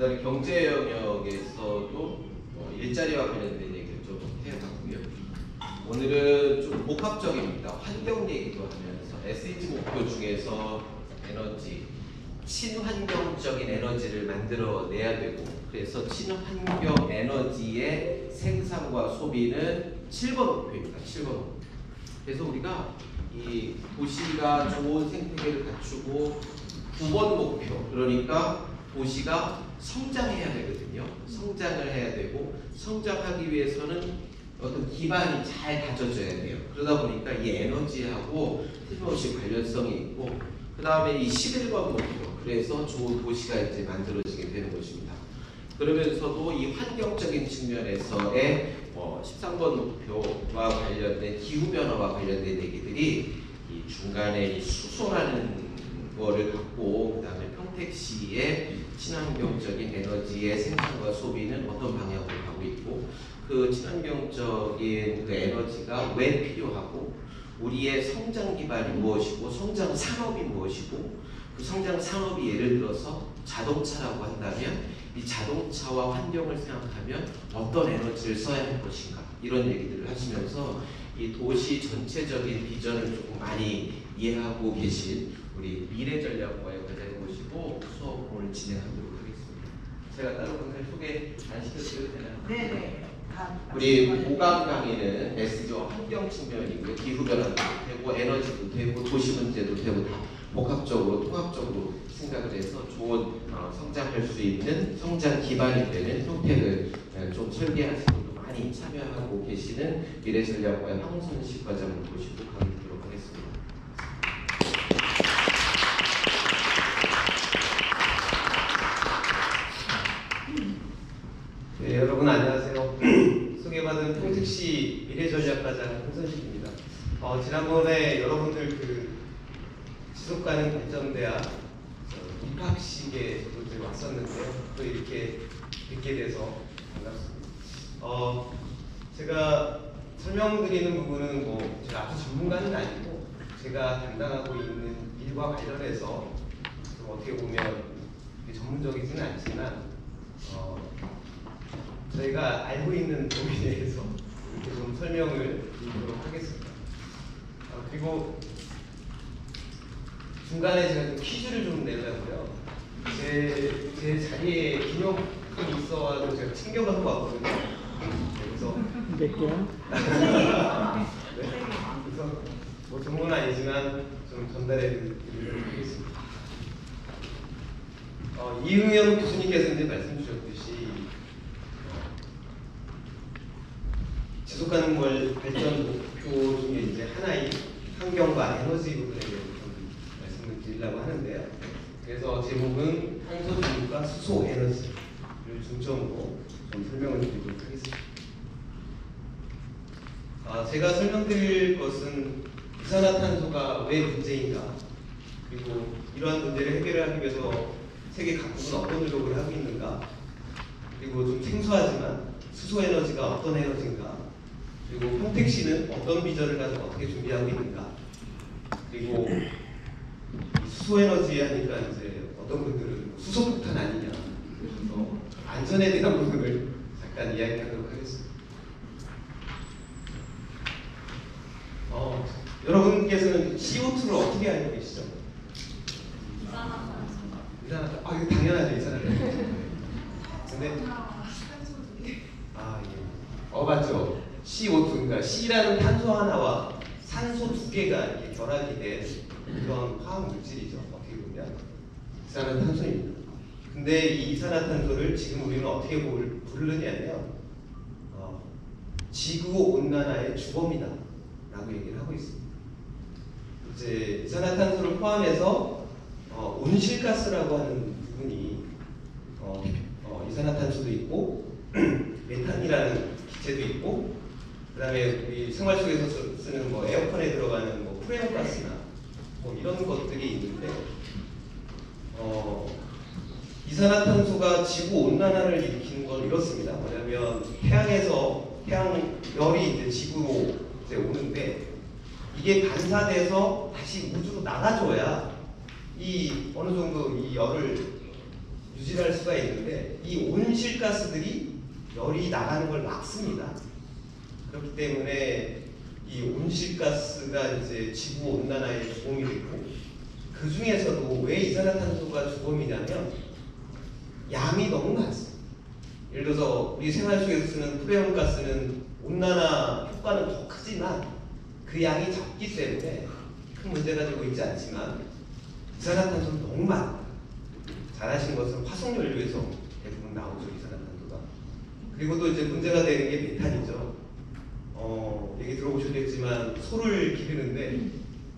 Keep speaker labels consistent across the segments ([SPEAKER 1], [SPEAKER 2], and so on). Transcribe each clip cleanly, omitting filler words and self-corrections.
[SPEAKER 1] 그다음에 경제 영역에서도 일자리와 관련된 얘기를 좀 해봤고요. 오늘은 좀 복합적입니다. 환경 얘기도 하면서 SDG 목표 중에서 에너지, 친환경적인 에너지를 만들어내야 되고, 그래서 친환경 에너지의 생산과 소비는 7번 목표입니다. 7번 목표. 그래서 우리가 이 도시가 좋은 생태계를 갖추고 9번 목표, 그러니까 도시가 성장해야 되거든요. 성장을 해야 되고, 성장하기 위해서는 어떤 기반이 잘 다져져야 돼요. 그러다 보니까 이 에너지하고 틀림없이 관련성이 있고, 그 다음에 이 11번 목표, 그래서 좋은 도시가 이제 만들어지게 되는 것입니다. 그러면서도 이 환경적인 측면에서의 13번 목표와 관련된 기후변화와 관련된 얘기들이 이 중간에 이 수소라는 거를 갖고, 그 다음에 평택시의 친환경적인 에너지의 생산과 소비는 어떤 방향으로 가고 있고, 그 친환경적인 그 에너지가 왜 필요하고, 우리의 성장 기반이 무엇이고, 성장 산업이 무엇이고, 그 성장 산업이 예를 들어서 자동차라고 한다면 이 자동차와 환경을 생각하면 어떤 에너지를 써야 할 것인가, 이런 얘기들을 하시면서 이 도시 전체적인 비전을 조금 많이 이해하고 계신 우리 미래전략과의 과장을 모시고 수업 오늘 진행하도록 하겠습니다. 제가 따로 강사님 소개 안 시켜드려도 되나요?
[SPEAKER 2] 네네.
[SPEAKER 1] 우리 5강 강의는 SDG와 환경 측면이고요. 기후변화도 되고 에너지도 되고 도시 문제도 되고 다 복합적으로 통합적으로 생각을 해서 좋은 성장할 수 있는 성장 기반이 되는 형태를 좀 설계하시고 많이 참여하고 계시는 미래전략과의 황순식 과장을 모시고 강의 듣도록 하겠습니다.
[SPEAKER 3] 네, 여러분 안녕하세요. 소개받은 평택시 미래전략과장 황순식입니다. 지난번에 여러분들 그 지속가능 발전대학 입학식에 저도 왔었는데요. 또 이렇게 뵙게 돼서 반갑습니다. 제가 설명드리는 부분은 제가 아주 전문가는 아니고 제가 담당하고 있는 일과 관련해서 좀 어떻게 보면 전문적이지는 않지만 저희가 알고 있는 부분에 대해서 이렇게 좀 설명을 드리도록 하겠습니다. 그리고 중간에 제가 좀 퀴즈를 좀 내려고요. 제 자리에 기념품이 있어가지고 제가 챙겨가고 왔거든요. 그래서
[SPEAKER 4] 몇 개요?
[SPEAKER 3] 네. 그래서 전문은 아니지만 좀 전달해 드리도록 하겠습니다. 이응현 교수님께서 이제 말씀 주셨듯이 지속가능 발전 목표 중에 이제 하나인 환경과 에너지 부분에 대해서 좀 말씀을 드리려고 하는데요. 그래서 제목은 탄소 중립과 수소 에너지를 중점으로 좀 설명을 드리도록 하겠습니다. 제가 설명드릴 것은 이산화탄소가 왜 문제인가, 그리고 이러한 문제를 해결하기 위해서 세계 각국은 어떤 노력을 하고 있는가, 그리고 좀 생소하지만 수소에너지가 어떤 에너지인가, 그리고 평택시는 어떤 비전을 가지고 어떻게 준비하고 있는가, 그리고 수소에너지 하니까 이제 어떤 분들은 수소폭탄 아니냐, 그래서 안전에 대한 부분을 잠깐 이야기하도록 하겠습니다. 여러분께서는 CO2를 어떻게 알고 계시죠? 이산화탄소. 이거 당연하죠, 이산화탄소. 근데 맞죠. CO2, 그러니까 C라는 탄소 하나와 산소 두 개가 이렇게 결합이 된 그런 화학 물질이죠. 어떻게 보면 이산화탄소입니다. 근데 이 이산화탄소를 지금 우리는 어떻게 부르느냐면 지구 온난화의 주범이다 라고 얘기를 하고 있습니다. 이제 이산화탄소를 포함해서 온실가스라고 하는 부분이 이산화탄소도 있고 메탄이라는 기체도 있고, 그 다음에 우리 생활 속에서 쓰는 에어컨에 들어가는 프레온가스나 이런 것들이 있는데, 이산화탄소가 지구 온난화를 일으키는 건 이렇습니다. 뭐냐면 태양열이 이제 지구로 이제 오는데, 이게 반사돼서 다시 우주로 나가줘야 이 어느 정도 이 열을 유지할 수가 있는데 이 온실가스들이 열이 나가는 걸 막습니다. 그렇기 때문에 이 온실가스가 이제 지구 온난화에 주범이 되고, 그 중에서도 왜 이산화탄소가 주범이냐면 양이 너무 많습니다. 예를 들어서 우리 생활 속에서 쓰는 프레온가스는 온난화 효과는 더 크지만 그 양이 적기 때문에 큰 문제가 되고 있지 않지만, 이산화탄소는 너무 많다. 잘 아시는 것처럼 화석연료에서 대부분 나오죠, 이산화탄소가. 그리고 또 이제 문제가 되는 게 메탄이죠. 얘기 들어보셨겠지만 소를 기르는데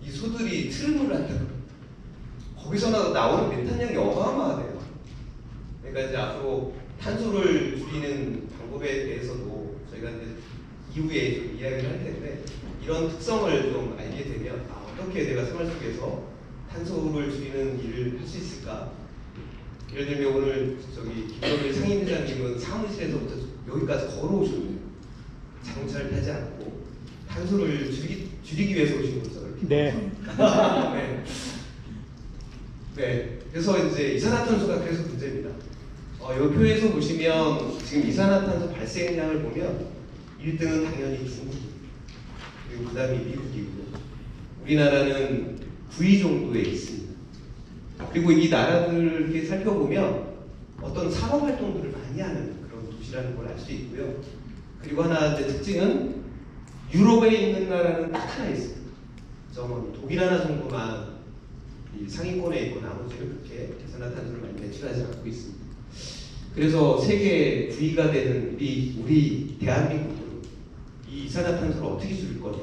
[SPEAKER 3] 이 소들이 트름을 한다고. 거기서 나오는 메탄량이 어마어마하대요. 그러니까 이제 앞으로 탄소를 줄이는 방법에 대해서도 저희가 이제 이후에 좀 이야기를 할 텐데, 이런 특성을 좀 알게 되면 어떻게 내가 생활 속에서 탄소를 줄이는 일을 할 수 있을까? 예를 들면 오늘 저기 김정일 상임회장님은 사무실에서부터 여기까지 걸어오셨는데 자동차를 타지 않고 탄소를 줄이기 위해서 오신 거죠.
[SPEAKER 2] 네.
[SPEAKER 3] 네. 네. 그래서 이제 이산화탄소가 그래서 문제입니다. 이 표에서 보시면 지금 이산화탄소 발생량을 보면 1등은 당연히 중국, 그리고 그 다음이 미국이고, 우리나라는 9위 정도에 있습니다. 그리고 이 나라들 이렇게 살펴보면 어떤 산업 활동들을 많이 하는 그런 도시라는 걸 알 수 있고요. 그리고 하나 이제 특징은 유럽에 있는 나라는 딱 하나 있습니다. 독일 하나 정도만 이 상위권에 있고 나머지는 그렇게 이산화탄소를 많이 배출하지 않고 있습니다. 그래서 세계 9위가 되는 우리 대한민국은 이 이산화탄소를 어떻게 줄일 거냐,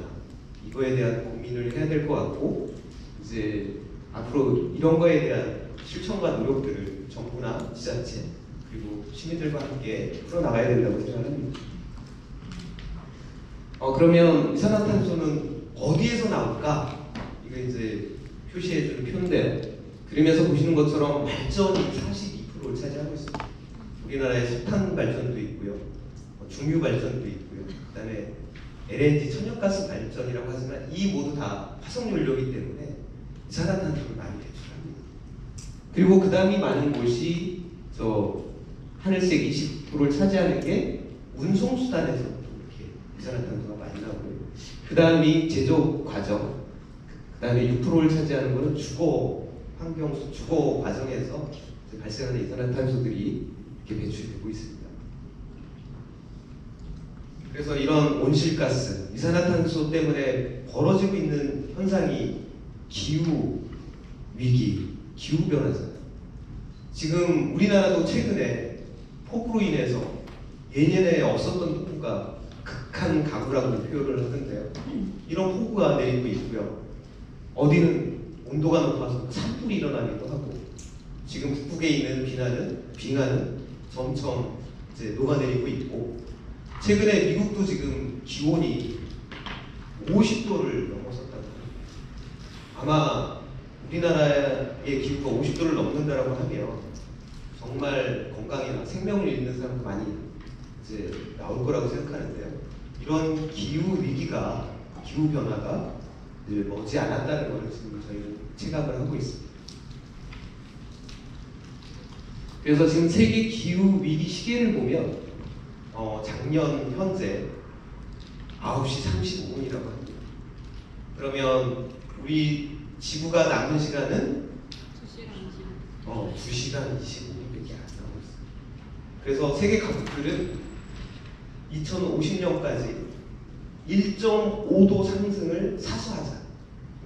[SPEAKER 3] 이거에 대한 고민을 해야 될 것 같고, 이제 앞으로 이런 거에 대한 실천과 노력들을 정부나 지자체 그리고 시민들과 함께 풀어나가야 된다고 생각합니다. 그러면 이산화탄소는 어디에서 나올까? 이거 이제 표시해주는 표인데, 그림에서 보시는 것처럼 발전이 42%를 차지하고 있습니다. 우리나라에 석탄 발전도 있고요, 중유 발전도 있고요, 그 다음에 LNG 천연가스 발전이라고 하지만 이 모두 다 화석연료이기 때문에 이산화탄소를 많이 배출합니다. 그리고 그 다음이 많은 곳이 하늘색 20%를 차지하는 게 운송수단에서 이렇게 이산화탄소가 많이 나오고요. 그 다음이 제조 과정, 그 다음에 6%를 차지하는 것은 주거 과정에서 발생하는 이산화탄소들이 이렇게 배출되고 있습니다. 그래서 이런 온실가스, 이산화탄소 때문에 벌어지고 있는 현상이 기후 위기, 기후 변화잖아요. 지금 우리나라도 최근에 폭우로 인해서 예년에 없었던 폭우가 극한 가물라고 표현을 하던데요. 이런 폭우가 내리고 있고요. 어디는 온도가 높아서 산불이 일어나기도 하고, 지금 북극에 있는 빙하는 점점 이제 녹아내리고 있고, 최근에 미국도 지금 기온이 50도를 넘어섰다고 합니다. 아마 우리나라의 기후가 50도를 넘는다라고 하면 정말 건강이나 생명을 잃는 사람도 많이 이제 나올 거라고 생각하는데요. 이런 기후 위기가, 기후 변화가 이제 머지 않았다는 것을 지금 저희는 체감을 하고 있습니다. 그래서 지금 세계 기후 위기 시계를 보면 작년 현재 9시 35분이라고 합니다. 그러면 우리 지구가 남은 시간은 2시간 25분밖에 안 남고 있습니다. 그래서 세계 각국들은 2050년까지 1.5도 상승을 사수하자.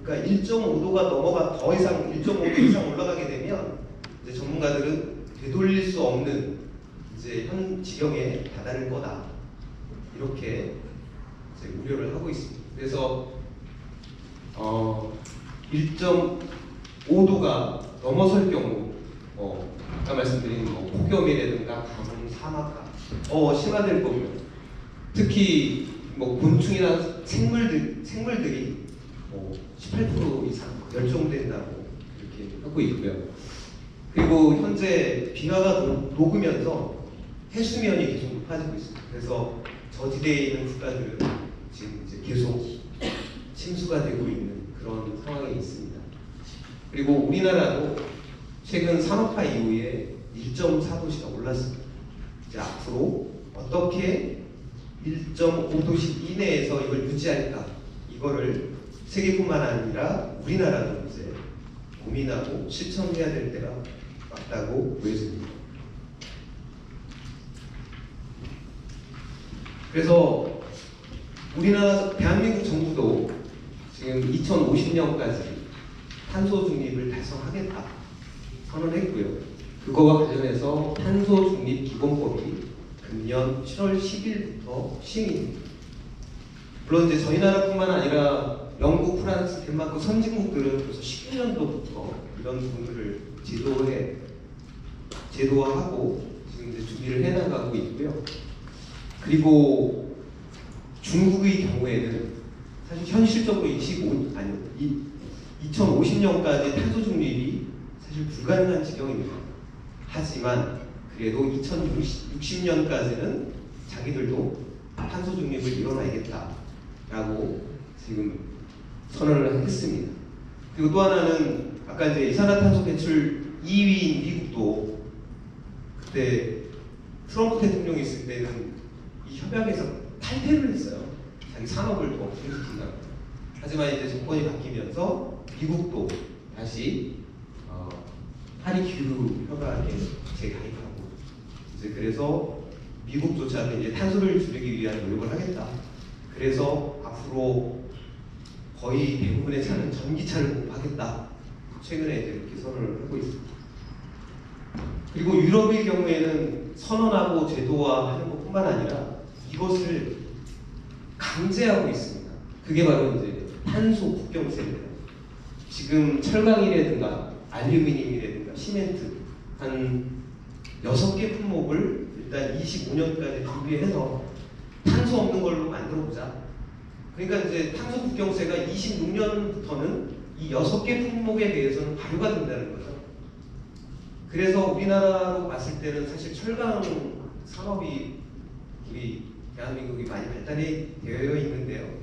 [SPEAKER 3] 그러니까 1.5도가 더 이상 1.5도 이상 올라가게 되면 이제 전문가들은 되돌릴 수 없는 이제 현 지경에 다다를 거다, 이렇게 이제 우려를 하고 있습니다. 그래서 1.5도가 넘어설 경우 아까 말씀드린 폭염이라든가 가뭄, 사막화 심화될 거고요. 특히 곤충이나 생물들이 18% 이상 멸종된다고 이렇게 하고 있고요. 그리고 현재 빙하가 녹으면서 해수면이 계속 높아지고 있습니다. 그래서 저지대에 있는 국가들은 지금 이제 계속 침수가 되고 있는 그런 상황에 있습니다. 그리고 우리나라도 최근 산업화 이후에 1.4도씨가 올랐습니다. 이제 앞으로 어떻게 1.5도씨 이내에서 이걸 유지할까? 이거를 세계뿐만 아니라 우리나라도 이제 고민하고 실천해야 될 때가 맞다고 보여집니다. 그래서 우리나라 대한민국 정부도 지금 2050년까지 탄소 중립을 달성하겠다 선언했고요. 그거와 관련해서 탄소 중립 기본법이 금년 7월 10일부터 시행입니다. 물론 이제 저희 나라뿐만 아니라 영국, 프랑스, 덴마크 선진국들은 벌써 19년도부터 이런 부분들을 제도화하고 지금 이제 준비를 해나가고 있고요. 그리고 중국의 경우에는 사실 현실적으로 2050년까지 탄소 중립이 사실 불가능한 지경입니다. 하지만 그래도 2060년까지는 자기들도 탄소 중립을 이뤄내겠다라고 지금 선언을 했습니다. 그리고 또 하나는 아까 이제 이산화탄소 배출 2위인 미국도 그때 트럼프 대통령이 있을 때는 이 협약에서 탈퇴를 했어요. 자기 산업을 더 부흥시킨다고. 하지만 이제 정권이 바뀌면서 미국도 다시 파리 기후 협약에 재가입하고 이제 그래서 미국조차도 이제 탄소를 줄이기 위한 노력을 하겠다. 그래서 앞으로 거의 대부분의 차는 전기차를 공급하겠다. 최근에 이제 이렇게 선언을 하고 있습니다. 그리고 유럽의 경우에는 선언하고 제도화하는 것뿐만 아니라 이것을 강제하고 있습니다. 그게 바로 이제 탄소 국경세입니다. 지금 철강이라든가 알루미늄이라든가 시멘트 한 6개 품목을 일단 25년까지 준비해서 탄소 없는 걸로 만들어보자. 그러니까 이제 탄소 국경세가 26년부터는 이 6개 품목에 대해서는 발효가 된다는 거죠. 그래서 우리나라로 봤을 때는 사실 철강 산업이 우리 대한민국이 많이 발달이 되어 있는데요.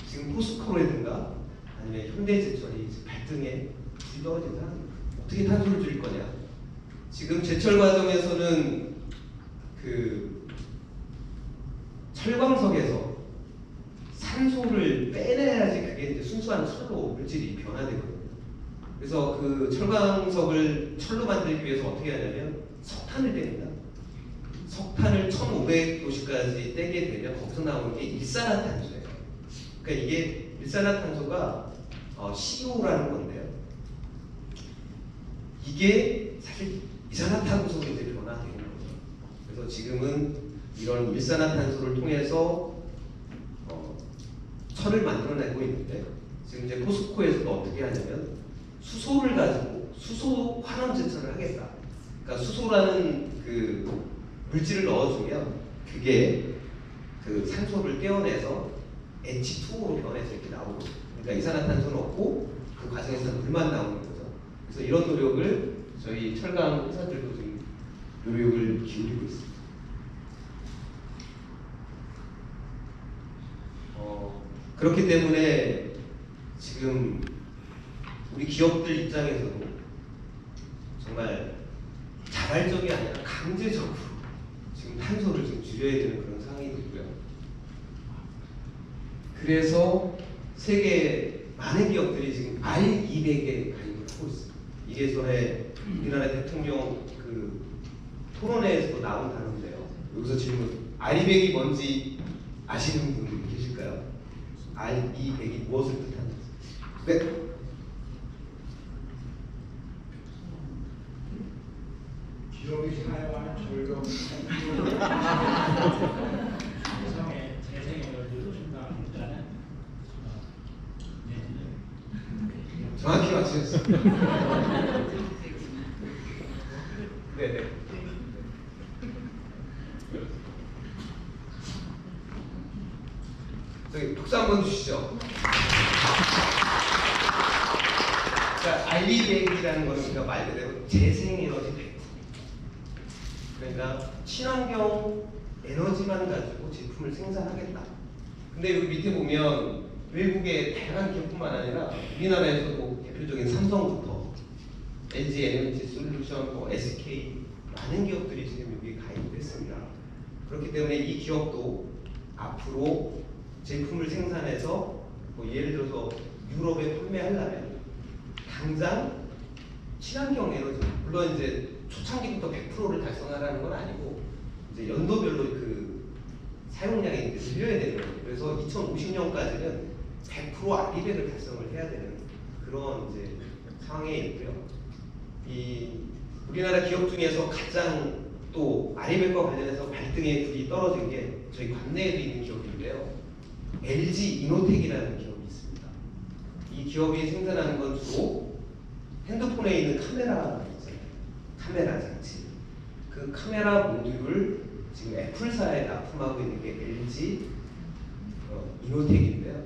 [SPEAKER 3] 지금 포스코라든가 아니면 현대제철이 발등에 불이 떨어진 상황입니다. 어떻게 탄소를 줄일 거냐? 지금 제철 과정에서는 그 철광석에서 산소를 빼내야지 그게 이제 순수한 철로 물질이 변화되거든요. 그래서 그 철광석을 철로 만들기 위해서 어떻게 하냐면 석탄을 뗍니다. 석탄을 1500도씨까지 떼게 되면 거기서 나오는 게 일산화탄소예요. 그러니까 이게 일산화탄소가 CO라는 건데요. 이게 사실 이산화탄소로 이제 변화되는 거죠. 그래서 지금은 이런 일산화탄소를 통해서 철을 만들어내고 있는데 지금 이제 포스코에서도 어떻게 하냐면 수소를 가지고 수소 환원 제철을 하겠다. 그러니까 수소라는 그 물질을 넣어주면 그게 그 산소를 떼어내서 H2O로 변해서 이렇게 나오고, 그러니까 이산화탄소는 없고 그 과정에서 물만 나오는 거죠. 그래서 이런 노력을 저희 철강 회사들도 지금 노력을 기울이고 있습니다. 그렇기 때문에 지금 우리 기업들 입장에서도 정말 자발적이 아니라 강제적으로 지금 탄소를 좀 줄여야 되는 그런 상황이 있고요. 그래서 세계 많은 기업들이 지금 R200에 가입을 하고 있습니다. 이게 전에 우리나라 대통령 그 토론회에서도 나온 단어인데요. 여기서 질문, R200이 뭔지 아시는 분 계실까요? R200이 무엇을 뜻하는지? 네?
[SPEAKER 2] 기업이 사용하는 절감 세상에 재생에너지를 충당하는
[SPEAKER 3] 정확히 맞추셨습니다. 네네. 저기 박수 한번 주시죠. 그러니까 R200이라는 거는 우리가 말 그대로 재생에너지 100%. 그러니까 친환경 에너지만 가지고 제품을 생산하겠다. 근데 여기 밑에 보면 외국의 다양한 기업뿐만 아니라 우리나라에서도 대표적인 삼성부터 LG 에너지 솔루션, SK, 많은 기업들이 지금 여기에 가입을 했습니다. 그렇기 때문에 이 기업도 앞으로 제품을 생산해서 뭐 예를 들어서 유럽에 판매하려면 당장 친환경 에너지, 물론 이제 초창기부터 100%를 달성하라는 건 아니고 이제 연도별로 그 사용량이 이제 늘려야 되는 거예요. 그래서 2050년까지는 100% 아리백을 달성을 해야 되는 그런 이제 상황에 있고요. 이 우리나라 기업 중에서 가장 또 아리백과 관련해서 발등에 불이 떨어진 게 저희 관내에도 있는 기업인데요. LG 이노텍이라는 기업이 있습니다. 이 기업이 생산하는 건 주로 핸드폰에 있는 카메라 있잖아요. 카메라 장치. 그 카메라 모듈을 지금 애플사에 납품하고 있는 게 LG 이노텍인데요.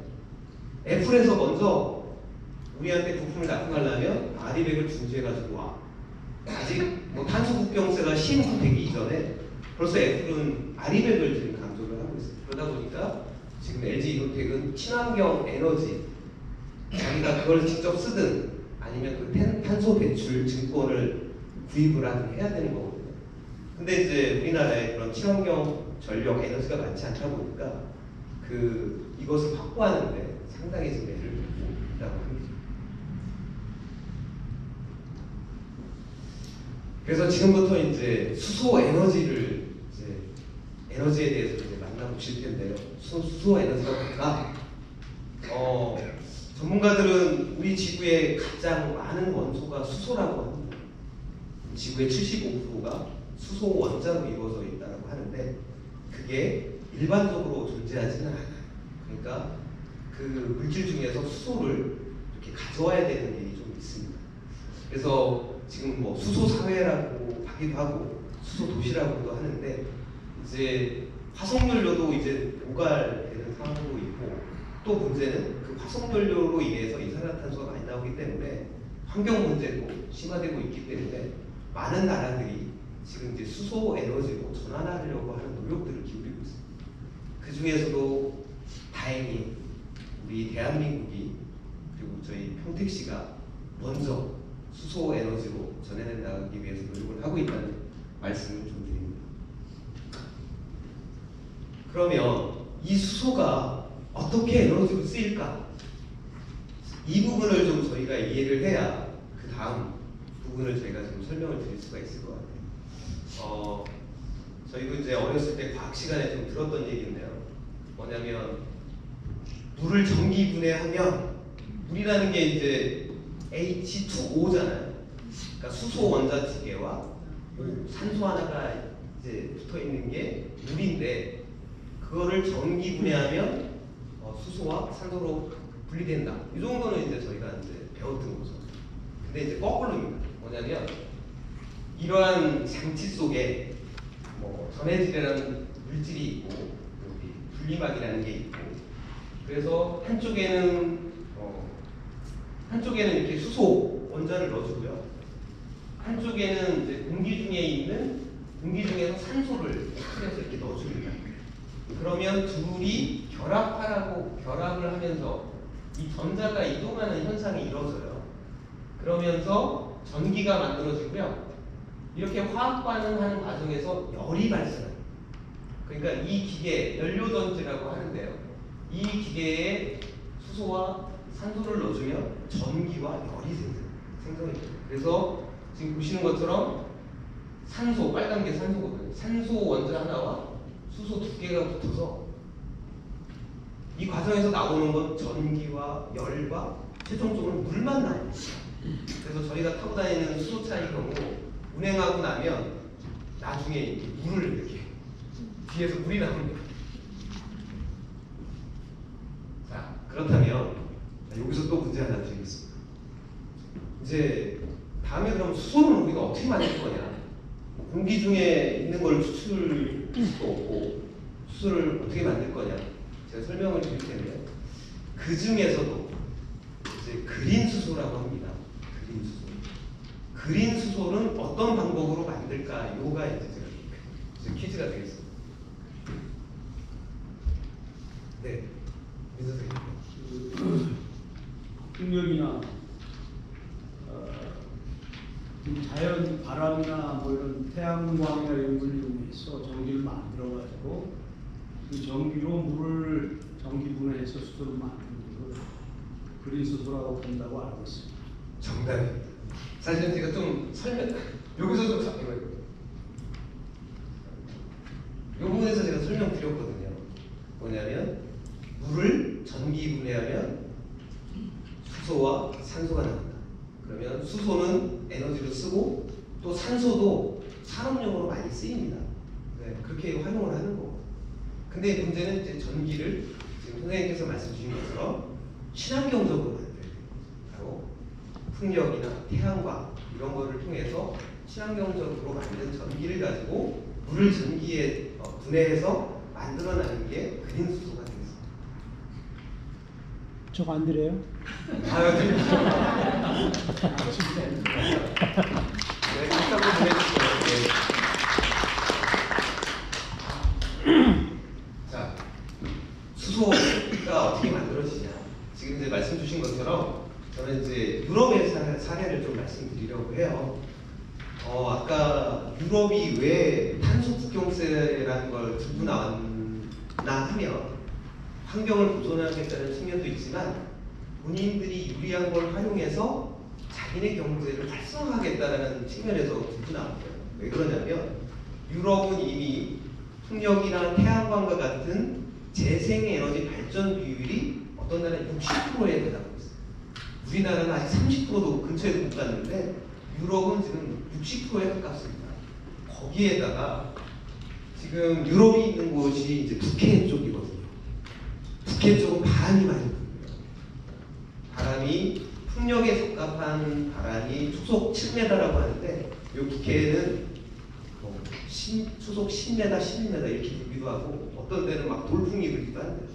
[SPEAKER 3] 애플에서 먼저 우리한테 부품을 납품하려면 아리백을 준수해가지고 와. 아직 뭐 탄소국경세가 시행되기 이전에 벌써 애플은 아리백을 지금 강조를 하고 있어요. 그러다 보니까 지금 LG 이노텍은 친환경 에너지 자기가 그걸 직접 쓰든 아니면 그 탄소 배출 증권을 구입을 하든 해야 되는 거거든요. 근데 이제 우리나라에 그런 친환경 전력 에너지가 많지 않다 보니까 이것을 확보하는데 상당히 지금 애를 쓰고 있다고 합니다. 그래서 지금부터 이제 수소 에너지를 에너지에 대해서 이제 만나보실 텐데요. 수소 에너지가 뭔가 전문가들은 우리 지구에 가장 많은 원소가 수소라고 합니다. 지구의 75%가 수소 원자로 이루어져 있다고 하는데 그게 일반적으로 존재하지는 않아요. 그러니까 그 물질 중에서 수소를 이렇게 가져와야 되는 일이 좀 있습니다. 그래서 지금 뭐 수소 사회라고 하기도 하고 수소 도시라고도 하는데 이제 화석연료도 이제 고갈되는 상황으로 있고 또 문제는 그 화석연료로 인해서 이산화탄소가 많이 나오기 때문에 환경 문제도 심화되고 있기 때문에 많은 나라들이 지금 이제 수소 에너지로 전환하려고 하는 노력들을 기울이고 있습니다. 그 중에서도 다행히 우리 대한민국이 그리고 저희 평택시가 먼저 수소 에너지로 전해내 나가기 위해서 노력을 하고 있다는 말씀을 좀 드립니다. 그러면 이 수소가 어떻게 에너지로 쓰일까? 이 부분을 좀 저희가 이해를 해야 그 다음 부분을 저희가 좀 설명을 드릴 수가 있을 것 같아요. 저희도 이제 어렸을 때 과학 시간에 좀 들었던 얘기인데요. 뭐냐면 물을 전기 분해하면 물이라는 게 이제 H2O잖아요. 그러니까 수소 원자 두 개와 산소 하나가 이제 붙어 있는 게 물인데 그거를 전기 분해하면 수소와 산소로 분리된다. 이 정도는 이제 저희가 이제 배웠던 거죠. 근데 이제 거꾸로입니다. 뭐냐면 이러한 장치 속에 뭐 전해질이라는 물질이 있고 여기 분리막이라는 게 있고 그래서 한쪽에는 이렇게 수소 원자를 넣어주고요. 한쪽에는 이제 공기 중에서 산소를 풀어서 이렇게 넣어줍니다. 그러면 둘이 결합을 하면서 이 전자가 이동하는 현상이 이루어져요. 그러면서 전기가 만들어지고요. 이렇게 화학 반응하는 과정에서 열이 발생합니다. 그러니까 이 기계 연료전지라고 하는데요. 이 기계에 수소와 산소를 넣어주면 전기와 열이 생성이 돼요. 그래서 지금 보시는 것처럼 산소, 빨간 게 산소거든요. 산소 원자 하나와 수소 두 개가 붙어서 이 과정에서 나오는 건 전기와 열과 최종적으로 물만 나옵니다. 그래서 저희가 타고 다니는 수소차의 경우 운행하고 나면 나중에 물을 이렇게 뒤에서 물이 나옵니다. 자, 그렇다면 여기서 또 문제 하나 드리겠습니다. 이제 다음에 그럼 수소는 우리가 어떻게 만들 거냐? 공기 중에 있는 걸 추출할 수도 없고 수소를 어떻게 만들 거냐? 제가 설명을 드릴 텐데 그 중에서도 이제 그린 수소라고 합니다. 그린 수소. 그린 수소는 어떤 방법으로 만들까? 요가 이제 퀴즈가 되겠습니다. 네, 민 선생님.
[SPEAKER 4] 풍력이나 자연 바람이나 뭐 이런 태양 태양광이나 이런 걸 이용해서 전기를 만들어가지고 그 전기로 물을 전기 분해해서 수소를 만드는 걸 그린 수소라고 한다고 알고 있습니다.
[SPEAKER 3] 정답입니다. 사실은 제가 좀 여기서 좀 이 부분에서 제가 설명드렸거든요. 뭐냐면 물을 전기 분해하면 수소와 산소가 나온다. 그러면 수소는 에너지로 쓰고 또 산소도 산업용으로 많이 쓰입니다. 네, 그렇게 활용을 하는 거고. 근데 문제는 이제 전기를 지금 선생님께서 말씀 주신 것처럼 친환경적으로 만들어야 돼요. 바로 풍력이나 태양광 이런 거를 통해서 친환경적으로 만든 전기를 가지고 물을 전기에 분해해서 만들어내는 게 그린 수소가 되겠습니다.
[SPEAKER 5] 저거 안 드려요?
[SPEAKER 3] 아유, 네, 다시 한번 보내주세요. 네. 자, 수소가 어떻게 만들어지냐? 지금 이제 말씀 주신 것처럼 저는 이제 유럽의 사례를 좀 말씀드리려고 해요. 아까 유럽이 왜 탄소 국경세라는 걸 들고 나왔나 하면 환경을 보존하겠다는 측면도 있지만 본인들이 유리한 걸 활용해서 자기네 경제를 활성화하겠다는 측면에서 들고 나온 거예요. 왜 그러냐면 유럽은 이미 풍력이나 태양광과 같은 재생에너지 발전 비율이 어떤 나라는 60%에 해당하고 있어요. 우리나라는 아직 30%도 근처에도 못 갔는데 유럽은 지금 60%에 가깝습니다. 거기에다가 지금 유럽이 있는 곳이 이제 북해 쪽이거든요. 북해 쪽은 바람이 많이 불고요. 바람이 풍력에 적합한 바람이 초속 7m라고 하는데 이 북해에는 초속 10m, 12m 이렇게 불기도 하고 어떤 데는 막 돌풍이 불기도 한대요.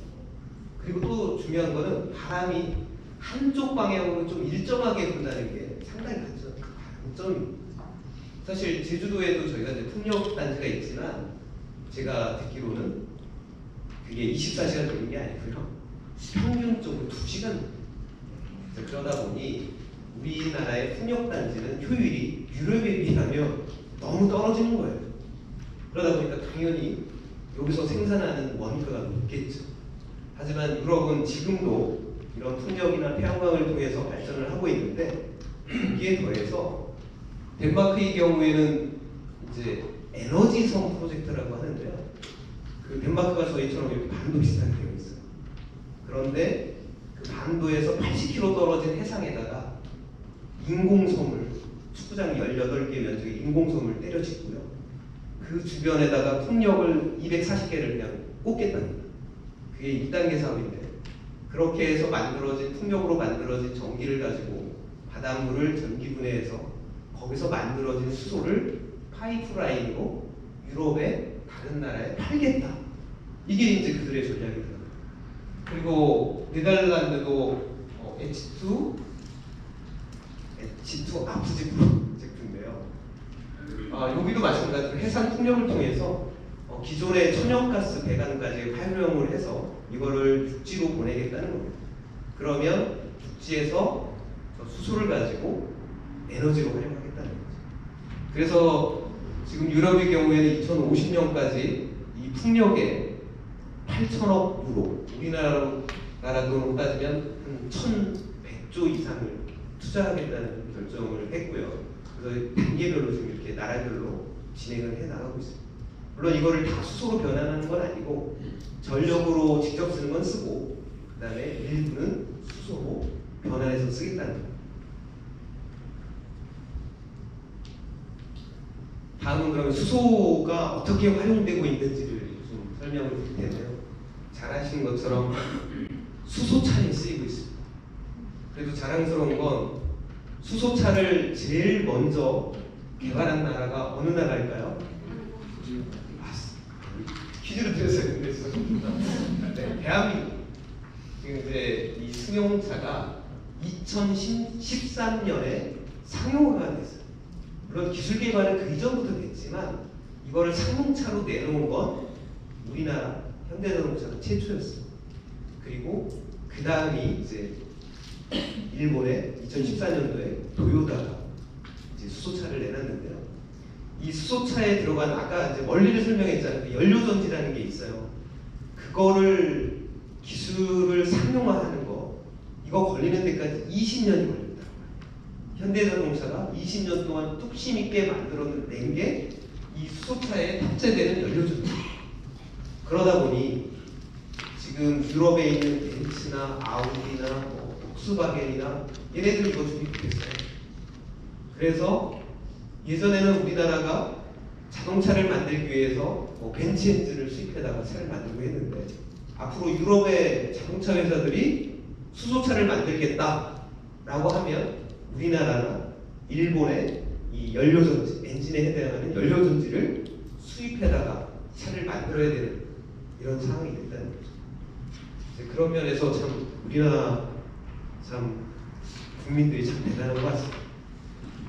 [SPEAKER 3] 그리고 또 중요한 거는 바람이 한쪽 방향으로 좀 일정하게 분다는 게 상당히 장점입니다. 사실 제주도에도 저희가 이제 풍력 단지가 있지만 제가 듣기로는 그게 24시간 되는 게 아니고요. 평균적으로 2시간. 그러다 보니 우리나라의 풍력 단지는 효율이 유럽에 비하면 너무 떨어지는 거예요. 그러다 보니까 당연히 여기서 생산하는 원가가 높겠죠. 하지만 유럽은 지금도 이런 풍력이나 태양광을 통해서 발전을 하고 있는데 여기에 더해서 덴마크의 경우에는 이제 에너지섬 프로젝트라고 하는데요. 그 덴마크가 저희처럼 이렇게 반도 비슷하게 되어 있어요. 그런데 그 반도에서 80km 떨어진 해상에다가 인공섬을 축구장 18개 면적의 인공섬을 때려 짓고요. 그 주변에다가 풍력을 240개를 그냥 꽂겠답니다. 그게 2단계 사업인데 그렇게 해서 만들어진 풍력으로 만들어진 전기를 가지고 바닷물을 전기 분해해서 거기서 만들어진 수소를 파이프라인으로 유럽의 다른 나라에 팔겠다. 이게 이제 그들의 전략이더라고요. 그리고 네덜란드도 H2 아프지 프로젝트인데요. 여기도 마찬가지로 해상 풍력을 통해서 기존의 천연가스 배관까지 활용을 해서 이거를 육지로 보내겠다는 겁니다. 그러면 육지에서 수소를 가지고 에너지로 활용하겠다는 거죠. 그래서 지금 유럽의 경우에는 2050년까지 이 풍력에 8천억 유로, 우리나라 돈으로 따지면 한 1,100조 이상을 투자하겠다는 결정을 했고요. 그래서 단계별로 지금 이렇게 나라별로 진행을 해 나가고 있습니다. 물론 이거를 다 수소로 변환하는 건 아니고 전력으로 직접 쓰는 건 쓰고 그 다음에 일부는 수소로 변환해서 쓰겠다는 겁니다. 다음은 그러면 수소가 어떻게 활용되고 있는지를 좀 설명을 드릴 텐데요. 잘 아시는 것처럼 수소차에 쓰이고 있습니다. 그래도 자랑스러운 건 수소차를 제일 먼저 개발한 나라가 어느 나라일까요? 퀴즈를 드렸어야 했는데 네, 대한민국. 지금 이제 이 승용차가 2013년에 상용화가 됐어요. 물론 기술 개발은 그 이전부터 됐지만 이거를 상용차로 내놓은 건 우리나라 현대자동차가 최초였어요. 그리고 그 다음이 이제 일본의 2014년도에 도요타가 이제 수소차를 내놨는데요. 이 수소차에 들어간 아까 이제 원리를 설명했잖아요. 그 연료전지라는 게 있어요. 그거를 기술을 상용화하는 거 이거 걸리는 데까지 20년이 걸린다. 현대자동차가 20년 동안 뚝심 있게 만들어낸 게 이 수소차에 탑재되는 연료전지. 그러다 보니 지금 유럽에 있는 벤츠나 아우디나 뭐 폭스바겐이나 얘네들 이거 준비 못했어요. 그래서 예전에는 우리나라가 자동차를 만들기 위해서 뭐 벤츠 엔진을 수입해다가 차를 만들고 했는데 앞으로 유럽의 자동차 회사들이 수소차를 만들겠다라고 하면 우리나라나 일본의 이 연료전지, 엔진에 해당하는 연료전지를 수입해다가 차를 만들어야 되는 이런 상황이 됐다는 거죠. 이제 그런 면에서 참 우리나라 참 국민들이 참 대단한 것 같습니다.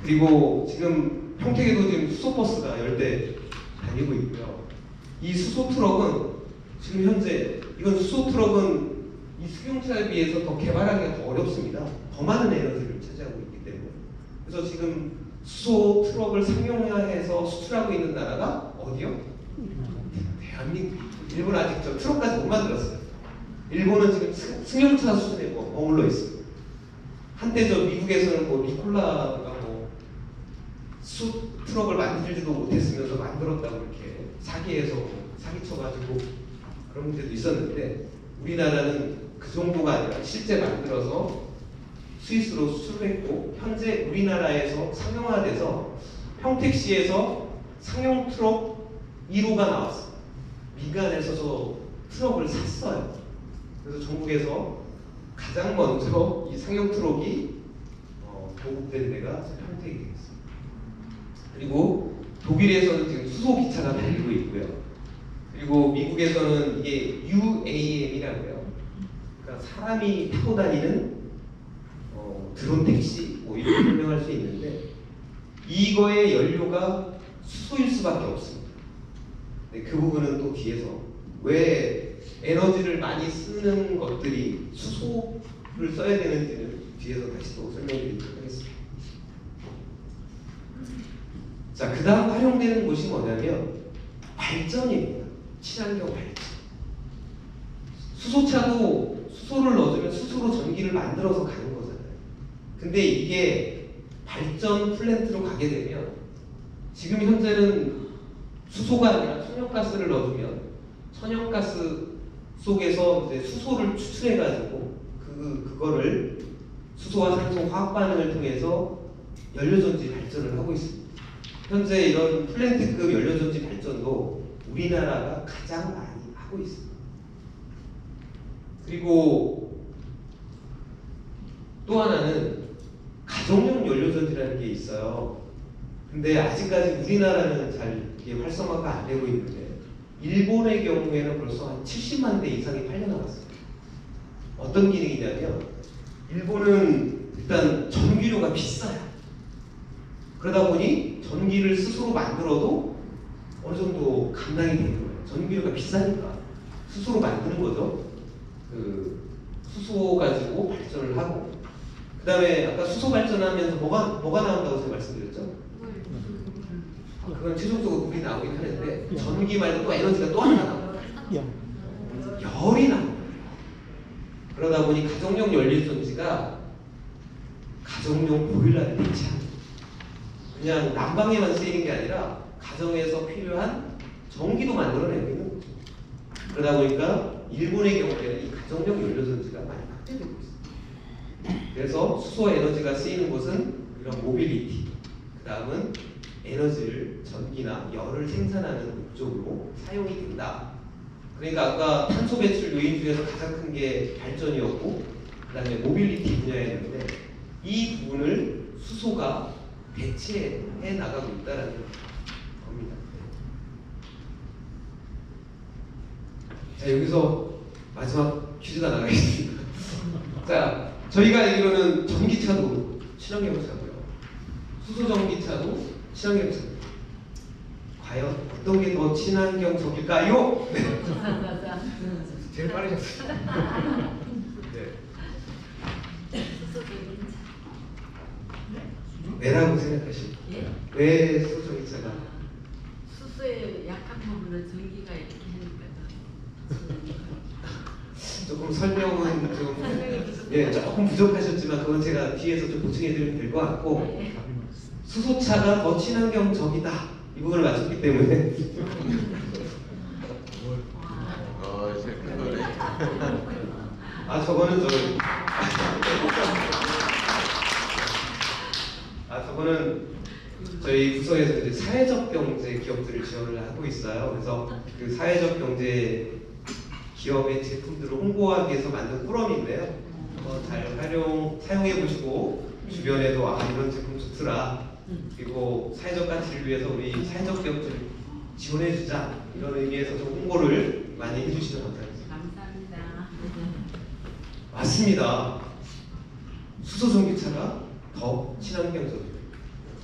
[SPEAKER 3] 그리고 지금 평택에도 지금 수소버스가 10대 다니고 있고요. 이 수소트럭은 지금 현재 이건 수소트럭은 이 승용차에 비해서 더 개발하기가 더 어렵습니다. 더 많은 에너지를 차지하고 있기 때문에. 그래서 지금 수소트럭을 상용화해서 수출하고 있는 나라가 어디요? 대한민국. 일본 아직 저 트럭까지 못 만들었어요. 일본은 지금 승용차 수준에 머물러 있어요. 한때 저 미국에서는 뭐 니콜라가 뭐 트럭을 만들지도 못했으면서 만들었다고 이렇게 사기쳐가지고 그런 문제도 있었는데 우리나라는 그 정도가 아니라 실제 만들어서 스위스로 수출했고 현재 우리나라에서 상용화돼서 평택시에서 상용 트럭 1호가 나왔어요. 미간에서 저 트럭을 샀어요. 그래서 전국에서 가장 먼저 이 상용 트럭이 보급된 데가 평택이 되겠습니다. 그리고 독일에서는 지금 수소 기차가 달리고 있고요. 그리고 미국에서는 이게 UAM이라고요. 그러니까 사람이 타고 다니는 드론 택시 뭐 이렇게 설명할 수 있는데 이거의 연료가 수소일 수밖에 없습니다. 네, 그 부분은 또 뒤에서 왜 에너지를 많이 쓰는 것들이 수소를 써야 되는지는 뒤에서 다시 또 설명드리도록 하겠습니다. 자, 그 다음 활용되는 곳이 뭐냐면 발전입니다. 친환경 발전. 수소차도 수소를 넣어주면 스스로 전기를 만들어서 가는 거잖아요. 근데 이게 발전 플랜트로 가게 되면 지금 현재는 수소가 아니라 천연가스를 넣어주면 천연가스 속에서 이제 수소를 추출해가지고 그거를 수소와 산소 화학 반응을 통해서 연료전지 발전을 하고 있습니다. 현재 이런 플랜트급 연료전지 발전도 우리나라가 가장 많이 하고 있습니다. 그리고 또 하나는 가정용 연료전지라는 게 있어요. 근데 아직까지 우리나라는 잘 이게 활성화가 안 되고 있는데 일본의 경우에는 벌써 한 70만 대 이상이 팔려나갔습니다. 어떤 기능이냐면 일본은 일단 전기료가 비싸요. 그러다 보니 전기를 스스로 만들어도 어느 정도 감당이 되는 거예요. 전기료가 비싸니까 스스로 만드는 거죠. 그 수소 가지고 발전을 하고 그 다음에 아까 수소 발전하면서 뭐가 나온다고 제가 말씀드렸죠? 그건 최종적으로 물이 나오긴 하는데 전기 말고 또 에너지가 또 하나 나와요. 열이 나와요. 그러다 보니 가정용 연료전지가 가정용 보일러를 대체합니다. 그냥 난방에만 쓰이는 게 아니라 가정에서 필요한 전기도 만들어내고 있는 거죠. 그러다 보니까 일본의 경우에는 이 가정용 연료전지가 많이 확대되고 있습니다. 그래서 수소 에너지가 쓰이는 곳은 이런 모빌리티, 그 다음은 에너지를 전기나 열을 생산하는 목적으로 사용이 된다. 그러니까 아까 탄소 배출 요인 중에서 가장 큰 게 발전이었고 그 다음에 모빌리티 분야였는데 이 부분을 수소가 대체해 나가고 있다는 겁니다. 자, 여기서 마지막 퀴즈가 나가겠습니다. 자, 저희가 알기로는 전기차도 친환경차고요. 수소 전기차도 친환경차입니다. 과연 어떤 게 더 친환경적일까요? 네. 제일 빠르셨어요. 네. 왜라고 생각하십니까? 왜 수소 전기차가
[SPEAKER 5] 우리가 이렇게 하니까
[SPEAKER 3] 조금 설명은 좀 조금 부족하셨지만 그건 제가 뒤에서 좀 보충해드리면 될 것 같고 수소차가 더 친환경적이다 이 부분을 맞췄기 때문에 저거는 저희 부서에서 이제 사회적 경제 기업들을 지원을 하고 있어요. 그래서 그 사회적 경제 기업의 제품들을 홍보하기 위해서 만든 꾸러미인데요. 잘 사용해 보시고 주변에도 이런 제품 좋더라. 그리고 사회적 가치를 위해서 우리 사회적 기업들 지원해 주자 이런 의미에서 좀 홍보를 많이 해주시면 감사하겠습니다.
[SPEAKER 5] 감사합니다.
[SPEAKER 3] 맞습니다. 수소 전기차가 더 친환경적이에요.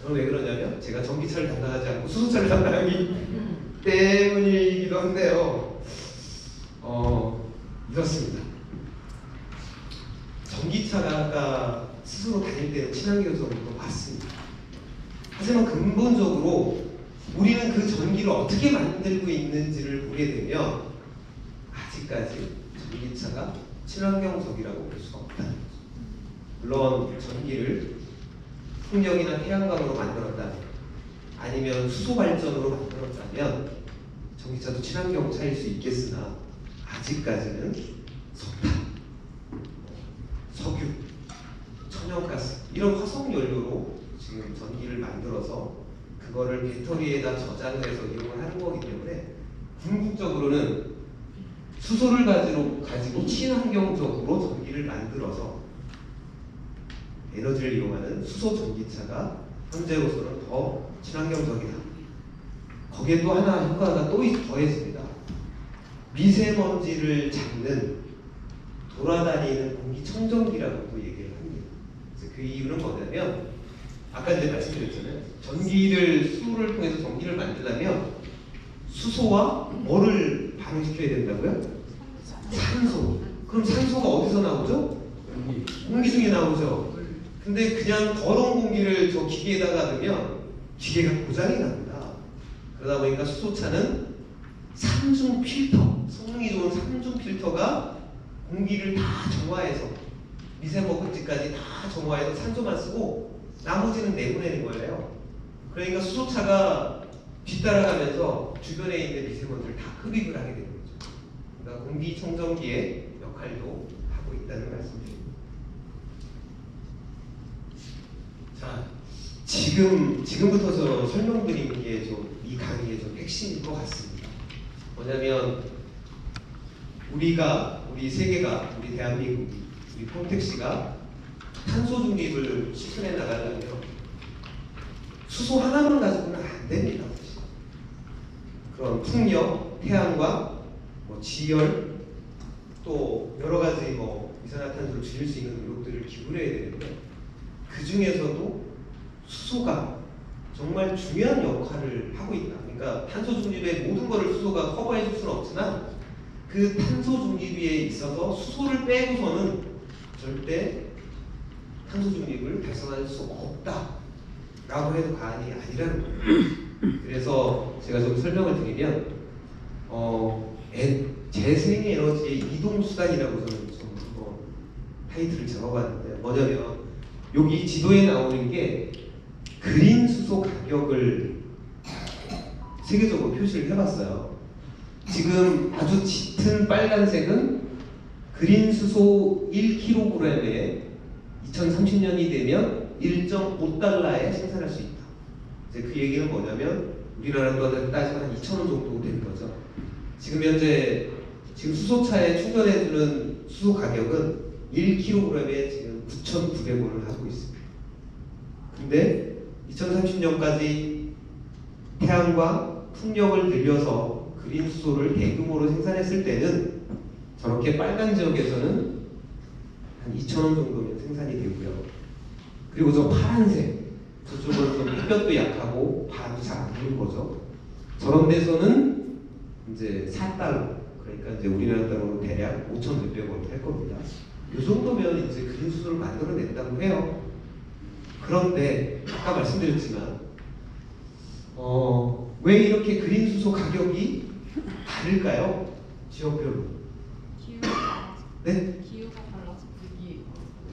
[SPEAKER 3] 저는 왜 그러냐면 제가 전기차를 담당하지 않고 수소차를 담당하기 때문이기도 한데요. 이렇습니다. 전기차가 스스로 다닐 때는 친환경적인 거 맞습니다. 하지만 근본적으로 우리는 그 전기를 어떻게 만들고 있는지를 보게 되면 아직까지 전기차가 친환경적이라고 볼 수가 없다는 거죠. 물론 전기를 풍력이나 태양광으로 만들었다면 아니면 수소 발전으로 만들었다면 전기차도 친환경차일 수 있겠으나 아직까지는 석탄, 석유, 천연가스 이런 화석 연료로 지금 전기를 만들어서 그거를 배터리에다 저장을 해서 이용을 하는 거기 때문에 궁극적으로는 수소를 가지고 친환경적으로 전기를 만들어서 에너지를 이용하는 수소 전기차가 현재로서는 더 친환경적이다. 거기에 또 하나 효과가 또 더해집니다. 미세먼지를 잡는 돌아다니는 공기청정기라고 또 얘기를 합니다. 그래서 그 이유는 뭐냐면 아까 이제 말씀드렸잖아요. 수소를 통해서 전기를 만들려면 수소와 뭐를 반응시켜야 된다고요? 산소. 그럼 산소가 어디서 나오죠? 공기 중에 나오죠. 근데 그냥 더러운 공기를 저 기계에다가 넣으면 기계가 고장이 납니다. 그러다 보니까 수소차는 삼중 필터, 성능이 좋은 삼중 필터가 공기를 다 정화해서 미세먼지까지 다 정화해서 산소만 쓰고 나머지는 내보내는 거예요. 그러니까 수소차가 뒤따라가면서 주변에 있는 미세먼지를 다 흡입을 하게 되는 거죠. 그러니까 공기청정기의 역할도 하고 있다는 말씀입니다. 자, 지금부터 저 설명드리는 게 좀 이 강의의 좀 핵심일 것 같습니다. 뭐냐면 우리 세계가, 우리 대한민국이, 우리 폼택시가 탄소 중립을 실천해 나가려면 수소 하나만 가지고는 안 됩니다. 그런 풍력, 태양광, 지열, 또 여러 가지 이산화탄소를 줄일 수 있는 노력들을 기울여야 되는데 그 중에서도 수소가 정말 중요한 역할을 하고 있다. 그러니까 탄소 중립의 모든 것을 수소가 커버해 줄 수는 없지만 그 탄소 중립에 있어서 수소를 빼고서는 절대 탄소 중립을 달성할 수 없다라고 해도 과언이 아니라는 거예요. 그래서 제가 좀 설명을 드리면 재생에너지의 이동수단이라고 저는 좀 한번 타이틀을 잡아봤는데 뭐냐면 여기 지도에 나오는 게 그린 수소 가격을 세계적으로 표시를 해봤어요. 지금 아주 짙은 빨간색은 그린 수소 1kg에 2030년이 되면 1.5달러에 생산할 수 있다. 이제 그 얘기는 뭐냐면 우리나라로 따지면 한 2,000원 정도 되는 거죠. 지금 현재 수소차에 충전해주는 수소 가격은 1kg에 지금 9,900원을 하고 있습니다. 근데 2030년까지 태양광, 풍력을 늘려서 그린 수소를 대규모로 생산했을 때는 저렇게 빨간 지역에서는 한 2,000원 정도면 생산이 되고요. 그리고 저 파란색, 저쪽은 좀 햇볕도 약하고 바람도 잘 안 부는 거죠. 저런 데서는 이제 4달러, 그러니까 이제 우리나라 돈으로 대략 5,600원 할 겁니다. 이 정도면 이제 그린 수소를 만들어낸다고 해요. 그런데 아까 말씀드렸지만 왜 이렇게 그린 수소 가격이 다를까요? 지역별로.
[SPEAKER 5] 기후가 달라서
[SPEAKER 3] 네?
[SPEAKER 5] 기후가 달라서
[SPEAKER 6] 여기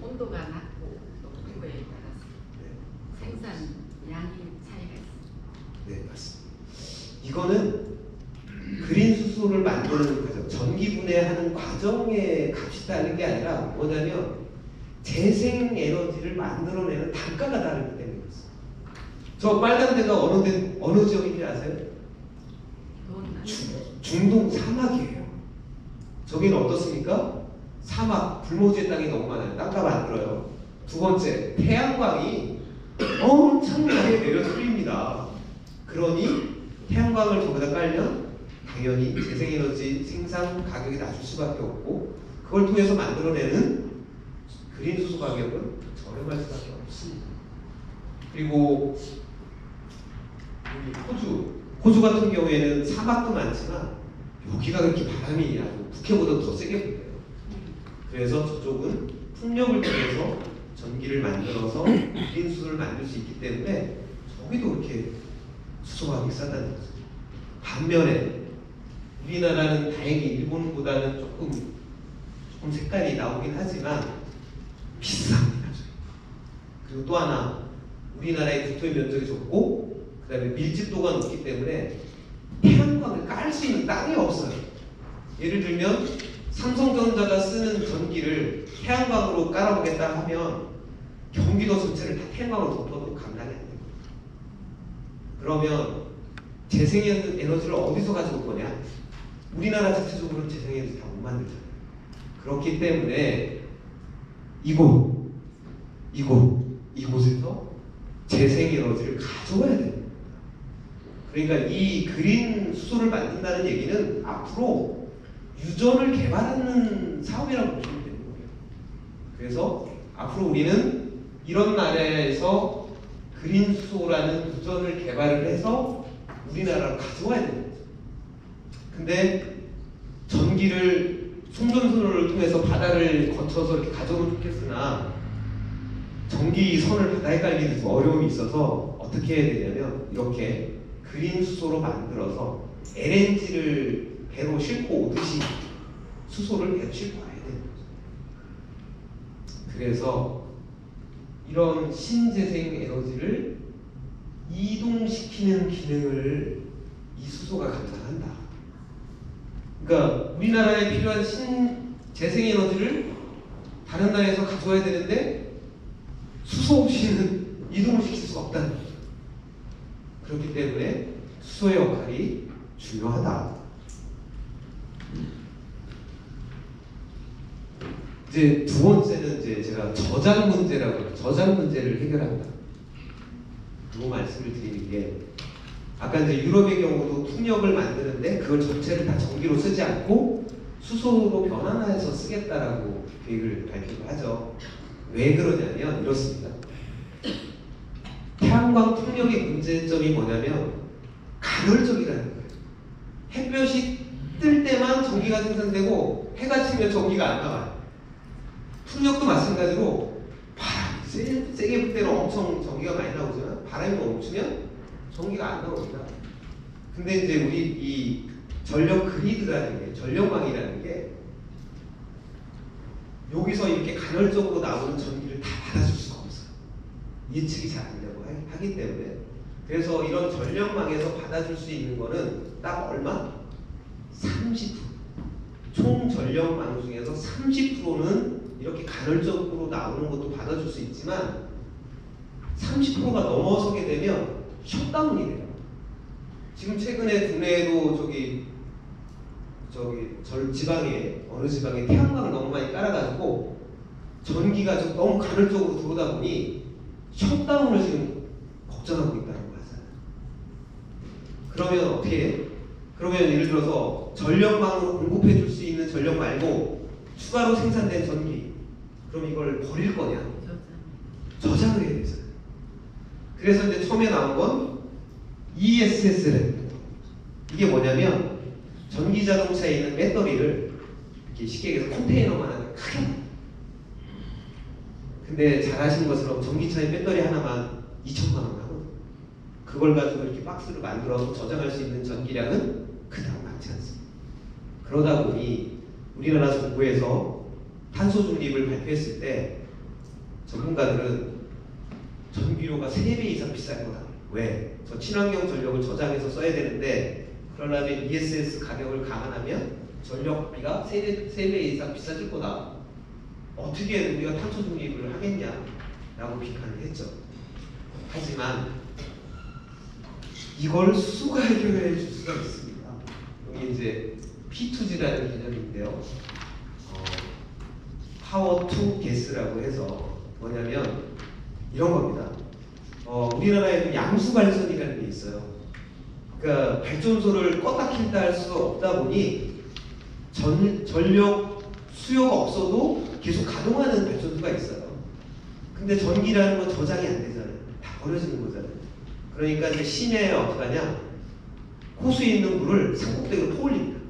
[SPEAKER 6] 온도가 낮고 높은 거에 따라서 생산 양이 차이가 있습니다.
[SPEAKER 3] 네, 맞습니다. 이거는 그린 수소를 만드는 과정, 전기 분해하는 과정에 값이 다른 게 아니라 뭐냐면 재생 에너지를 만들어내는 단가가 다르기 때문에 그렇습니다. 저 빨간 데가 어느 지역인지 아세요?
[SPEAKER 6] 그건
[SPEAKER 3] 중동 사막이에요. 저기는 어떻습니까? 사막, 불모지의 땅이 너무 많아요. 땅값 안 들어요. 두 번째, 태양광이 엄청나게 내려 쏠립니다. 그러니 태양광을 저기다 깔면 당연히 재생에너지 생산 가격이 낮을 수밖에 없고 그걸 통해서 만들어내는 그린 수소 가격은 저렴할 수밖에 없습니다. 그리고 호주 같은 경우에는 사막도 많지만 여기가 그렇게 바람이 아주 북해보다 더 세게 불어요. 그래서 저쪽은 풍력을 통해서 전기를 만들어서 그린 수소를 만들 수 있기 때문에 저기도 그렇게 수소가 비싸다는 거죠. 반면에 우리나라는 다행히 일본보다는 조금 색깔이 나오긴 하지만 비쌉니다. 그리고 또 하나 우리나라의 국토의 면적이 좁고 그 다음에 밀집도가 높기 때문에 태양광을 깔 수 있는 땅이 없어요. 예를 들면 삼성전자가 쓰는 전기를 태양광으로 깔아보겠다 하면 경기도 전체를 다 태양광으로 덮어도 감당이 안 됩니다. 그러면 재생에너지를 어디서 가져올 거냐? 우리나라 자체적으로는 재생에너지 다 못 만들잖아요. 그렇기 때문에 이곳에서 재생에너지를 가져와야 됩니다. 그러니까 이 그린 수소를 만든다는 얘기는 앞으로 유전을 개발하는 사업이라고 보시면 되는 거예요. 그래서 앞으로 우리는 이런 나라에서 그린 수소라는 유전을 개발을 해서 우리나라로 가져와야 되는 거죠. 근데 전기를 송전선을 통해서 바다를 거쳐서 이렇게 가져오면 좋겠으나 전기선을 바다에 깔기는 좀 어려움이 있어서 어떻게 해야 되냐면 이렇게 그린 수소로 만들어서 LNG를 배로 싣고 오듯이 수소를 배로 싣고 와야 되는 거죠. 그래서 이런 신재생 에너지를 이동시키는 기능을 이 수소가 감당한다. 그러니까 우리나라에 필요한 신재생에너지를 다른 나라에서 가져와야 되는데 수소 없이는 이동을 시킬 수가 없다는 거죠. 그렇기 때문에 수소의 역할이 중요하다. 이제 두 번째는 이제 제가 저장 문제라고 해요. 저장 문제를 해결한다. 이 말씀을 드리는 게 아까 이제 유럽의 경우도 풍력을 만드는데 그걸 전체를 다 전기로 쓰지 않고 수소로 변환해서 쓰겠다라고 계획을 발표를 하죠. 왜 그러냐면 이렇습니다. 태양광 풍력의 문제점이 뭐냐면 간헐적이라는 거예요. 햇볕이 뜰 때만 전기가 생산되고 해가 지면 전기가 안 나와요. 풍력도 마찬가지로 바람이 세게 불 때는 엄청 전기가 많이 나오지만 바람이 멈추면 전기가 안 나옵니다. 근데 이제 우리 이 전력 그리드라는 게, 전력망이라는 게 여기서 이렇게 간헐적으로 나오는 전기를 다 받아줄 수가 없어요. 예측이 잘 안 되고 하기 때문에. 그래서 이런 전력망에서 받아줄 수 있는 거는 딱 얼마? 30%. 총 전력망 중에서 30%는 이렇게 간헐적으로 나오는 것도 받아줄 수 있지만 30%가 넘어서게 되면 셧다운이 돼요. 지금 최근에 국내에도 지방에 어느 지방에 태양광을 너무 많이 깔아가지고 전기가 좀 너무 간헐적으로 들어오다 보니 셧다운을 지금 걱정하고 있다는 거 하잖아요. 그러면 어떻게 해? 그러면 예를 들어서 전력망으로 공급해 줄 수 있는 전력 말고 추가로 생산된 전기, 그럼 이걸 버릴 거냐? 저장을 해야 되잖아요. 그래서 이제 처음에 나온 건 ESS라는 거예요. 이게 뭐냐면 전기 자동차에 있는 배터리를 이렇게 쉽게 얘기해서 컨테이너만 크게. 근데 잘 아시는 것처럼 전기차의 배터리 하나만 2천만 원 하거든요. 그걸 가지고 이렇게 박스를 만들어서 저장할 수 있는 전기량은 그다음 많지 않습니다. 그러다 보니 우리나라 정부에서 탄소 중립을 발표했을 때 전문가들은 전기료가 3배 이상 비쌀 거다. 왜? 저 친환경 전력을 저장해서 써야 되는데 그러려면 ESS 가격을 감안하면 전력비가 3배 이상 비싸질 거다. 어떻게 우리가 탄소 중립을 하겠냐라고 비판을 했죠. 하지만 이걸 수소가 해결해 줄 수가 있습니다. 여기 이제 P2G라는 개념인데요. 파워 투 게스라고 해서 뭐냐면 이런 겁니다. 우리나라에도 양수 발전이라는 게 있어요. 그러니까 발전소를 껐다 켰다 할 수 없다 보니 전력 수요가 없어도 계속 가동하는 발전소가 있어요. 근데 전기라는 건 저장이 안 되잖아요. 다 버려지는 거잖아요. 그러니까 이제 시내에 어떻게 하냐? 호수에 있는 물을 산꼭대기로 퍼올립니다.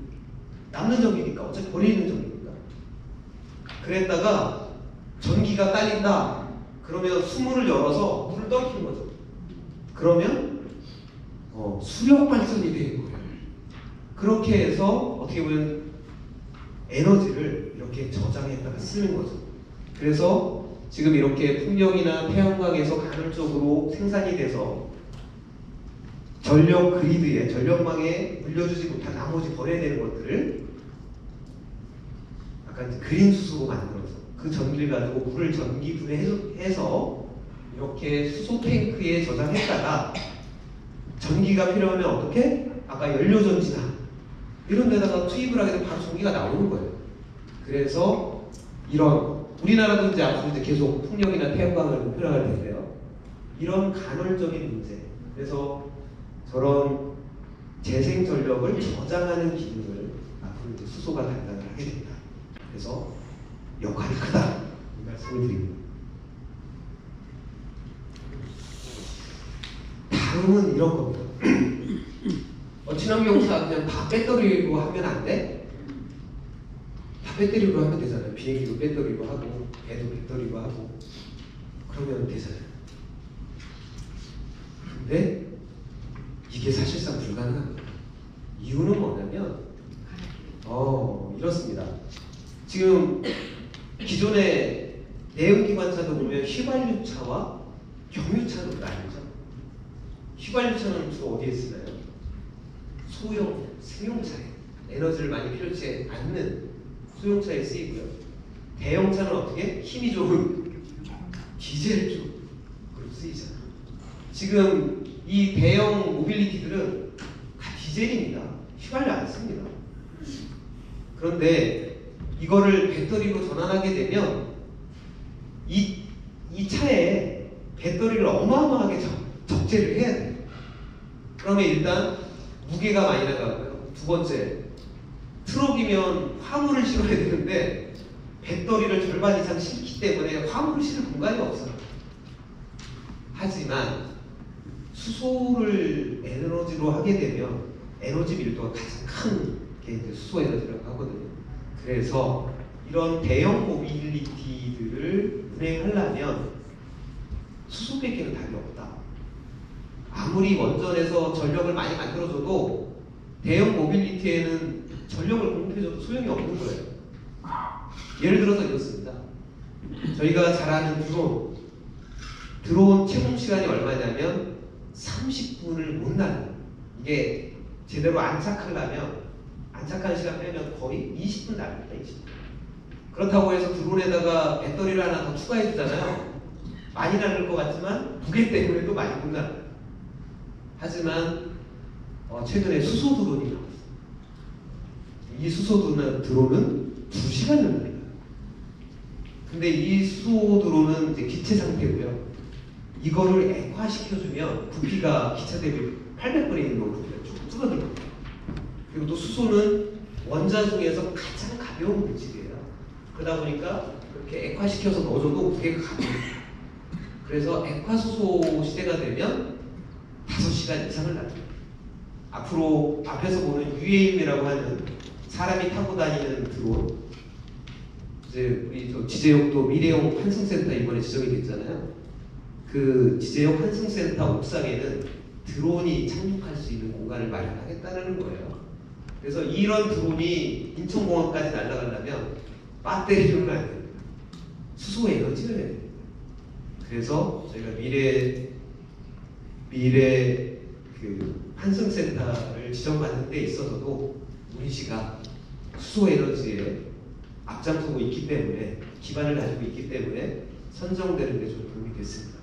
[SPEAKER 3] 남는 전기니까 어차피 버리는 전기니까. 그랬다가 전기가 딸린다. 그러면 수문을 열어서 물을 떨키는 거죠. 그러면 수력 발전이 되는 거예요. 그렇게 해서 어떻게 보면 에너지를 이렇게 저장했다가 쓰는 거죠. 그래서 지금 이렇게 풍력이나 태양광에서 간헐적으로 생산이 돼서 전력 그리드에, 전력망에 물려주지 못한 나머지 버려야 되는 것들을 약간 그린 수소로 만들어서 그 전기를 가지고 물을 전기 분해해서 이렇게 수소 탱크에 저장했다가 전기가 필요하면 어떻게? 아까 연료전지나 이런 데다가 투입을 하게 되면 바로 전기가 나오는 거예요. 그래서 이런 우리나라도 이제 앞으로 이제 계속 풍력이나 태양광을 목표로 할 텐데요. 이런 간헐적인 문제. 그래서 저런 재생 전력을 저장하는 기능을 앞으로 이제 수소가 담당을 하게 됩니다. 그래서 역할이 크다 이 말씀을 드립니다. 다음은 이런 겁니다. 친환경차 그냥 다 배터리로 하면 안 돼? 다 배터리로 하면 되잖아요. 비행기도 배터리로 하고 배도 배터리로 하고 그러면 되잖아요. 근데 이게 사실상 불가능합니다. 이유는 뭐냐면 이렇습니다. 지금 기존의 내연기관차도 보면 휘발유차와 경유차로 나뉘죠. 휘발유차는 주로 어디에 쓰나요? 소형, 승용차에 에너지를 많이 필요치 않는 소형차에 쓰이고요. 대형차는 어떻게? 힘이 좋은 디젤 쪽으로 쓰이잖아요. 지금 이 대형 모빌리티들은 다 디젤입니다. 휘발유 안 씁니다. 그런데 이거를 배터리로 전환하게 되면 이 차에 배터리를 어마어마하게 적재를 해야 돼요. 그러면 일단 무게가 많이 나가고요. 두 번째, 트럭이면 화물을 실어야 되는데 배터리를 절반 이상 싣기 때문에 화물을 실을 공간이 없어요. 하지만 수소를 에너지로 하게 되면 에너지 밀도가 가장 큰 게 이제 수소 에너지라고 하거든요. 그래서 이런 대형 모빌리티들을 운행하려면 수소 빼기는 답이 없다. 아무리 원전에서 전력을 많이 만들어줘도 대형 모빌리티에는 전력을 공급해줘도 소용이 없는 거예요. 예를 들어서 이렇습니다. 저희가 잘 아는 드론 채공 시간이 얼마냐면 30분을 못 나요. 이게 제대로 안착하는 시간 빼면 거의 20분 나갑니다. 20분. 그렇다고 해서 드론에다가 배터리를 하나 더 추가해 주잖아요. 많이 나를 것 같지만 무게 때문에 또 많이 못 나요. 하지만 최근에 수소 드론이 나왔어요. 이 수소 드론은 2시간을 날려요. 근데 이 수소 드론은 이제 기체 상태고요. 이거를 액화시켜주면 부피가 기차 대비 800분의 1로 부피가 쭉 줄어들거든요. 그리고 또 수소는 원자 중에서 가장 가벼운 물질이에요. 그러다 보니까 그렇게 액화시켜서 넣어줘도 무게가 가벼워요. 그래서 액화수소 시대가 되면 5시간 이상을 날려요. 앞으로 앞에서 보는 UAM이라고 하는 사람이 타고 다니는 드론, 이제 우리 저 지제역도 미래형 환승센터 이번에 지정이 됐잖아요. 그 지제역 환승센터 옥상에는 드론이 착륙할 수 있는 공간을 마련하겠다는 거예요. 그래서 이런 드론이 인천공항까지 날아가려면 배터리로는 안 됩니다. 수소 에너지를 해야 됩니다. 그래서 저희가 미래 그 환승센터를 지정받는 데 있어서도 우리시가 수소 에너지에 앞장서고 있기 때문에 기반을 가지고 있기 때문에 선정되는 데 좀 도움이 됐습니다.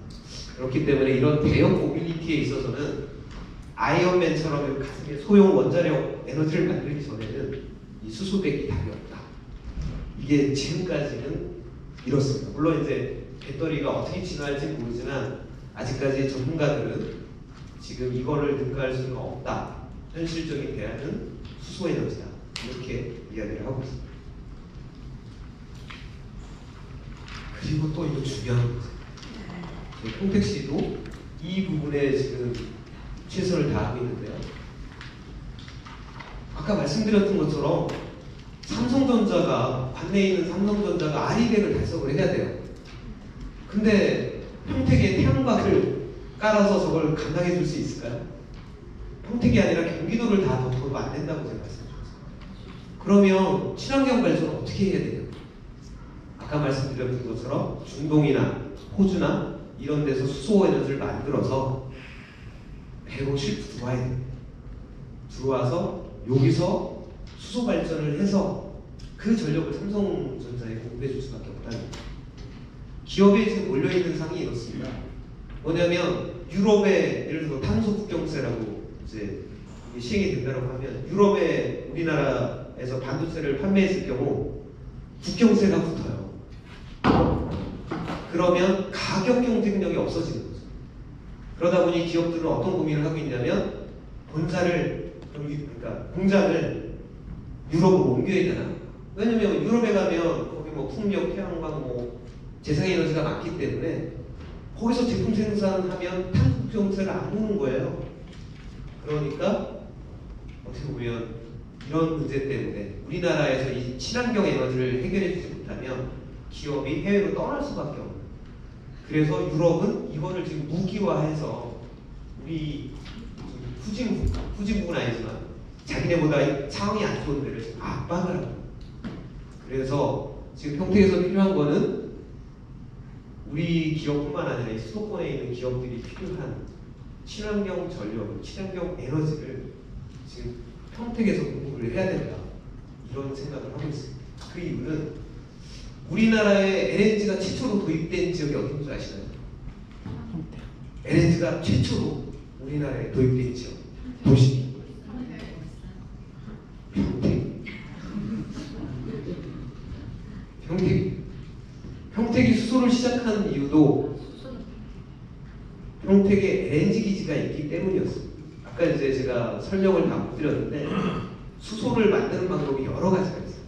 [SPEAKER 3] 그렇기 때문에 이런 대형 모빌리티에 있어서는 아이언맨처럼 가슴에 소형 원자력 에너지를 만들기 전에는 이 수소 빼기 답이 없다. 이게 지금까지는 이렇습니다. 물론 이제 배터리가 어떻게 진화할지 모르지만 아직까지 전문가들은 지금 이거를 능가할 수는 없다. 현실적인 대안은 수소 에너지다. 이렇게 이야기를 하고 있습니다. 그리고 또 이거 중요한 거죠. 저희 평택시도 이 부분에 지금 최선을 다하고 있는데요. 아까 말씀드렸던 것처럼 삼성전자가 관내에 있는 삼성전자가 아리백을 달성을 해야 돼요. 근데 평택에 태양광을 깔아서 저걸 감당해 줄 수 있을까요? 평택이 아니라 경기도를 다 덮어도 안 된다고 제가 말씀드렸어요. 그러면 친환경 발전을 어떻게 해야 돼요? 아까 말씀드렸던 것처럼 중동이나 호주나 이런 데서 수소 에너지를 만들어서 배로 싣고 들어와야 돼요. 들어와서 여기서 수소 발전을 해서 그 전력을 삼성전자에 공급해 줄 수밖에 없다는 거예요. 기업에 지금 몰려있는 상이 이렇습니다. 뭐냐면 유럽에 예를 들어 탄소 국경세라고 이제 시행이 된다고 하면 유럽에 우리나라에서 반도체를 판매했을 경우 국경세가 붙어요. 그러면 가격 경쟁력이 없어지는 거죠. 그러다 보니 기업들은 어떤 고민을 하고 있냐면 본사를 그러니까 공장을 유럽으로 옮겨야 되나? 왜냐면 유럽에 가면 거기 뭐 풍력, 태양광, 뭐 재생에너지가 많기 때문에 거기서 제품 생산하면 탄소 국경세를 안 오는 거예요. 그러니까 어떻게 보면 이런 문제 때문에 우리나라에서 이 친환경 에너지를 해결해 주지 못하면 기업이 해외로 떠날 수밖에 없는 거예요. 그래서 유럽은 이거를 지금 무기화해서 우리 후진국은 아니지만 자기네보다 상황이 안 좋은 데를 지금 압박을 하고 그래서 지금 평택에서 필요한 거는 우리 기업뿐만 아니라 이 수도권에 있는 기업들이 필요한 친환경 전력, 친환경 에너지를 지금 평택에서 공급을 해야 된다. 이런 생각을 하고 있습니다. 그 이유는 우리나라에 LNG가 최초로 도입된 지역이 어딘지 아시나요? LNG가 최초로 우리나라에 도입된 지역 도시 평택이 수소를 시작한 이유도 평택에 LNG 기지가 있기 때문이었습니다. 아까 이제 제가 설명을 다 못 드렸는데 수소를 만드는 방법이 여러 가지가 있어요.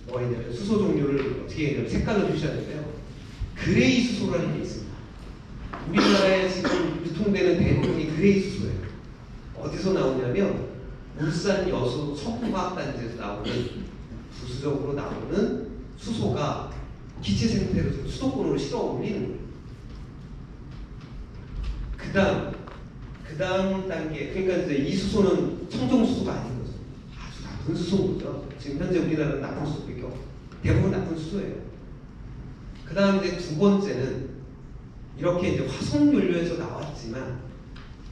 [SPEAKER 3] 뭐가 있냐면 수소 종류를 어떻게 했냐면 색깔로 표시하는데요. 그레이 수소라는 게 있습니다. 우리나라에 지금 유통되는 대부분이 그레이 수소예요. 어디서 나오냐면 울산 여수 석유화학단지에서 나오는 부수적으로 나오는 수소가 기체 생태로 수도권으로 실어 올리는 거예요. 그 다음 단계, 그러니까 이제 이 수소는 청정 수소가 아닌 거죠. 아주 나쁜 수소인 거죠. 지금 현재 우리나라는 나쁜 수소밖에 없고 대부분 나쁜 수소예요. 그 다음 이제 두 번째는 이렇게 이제 화석연료에서 나왔지만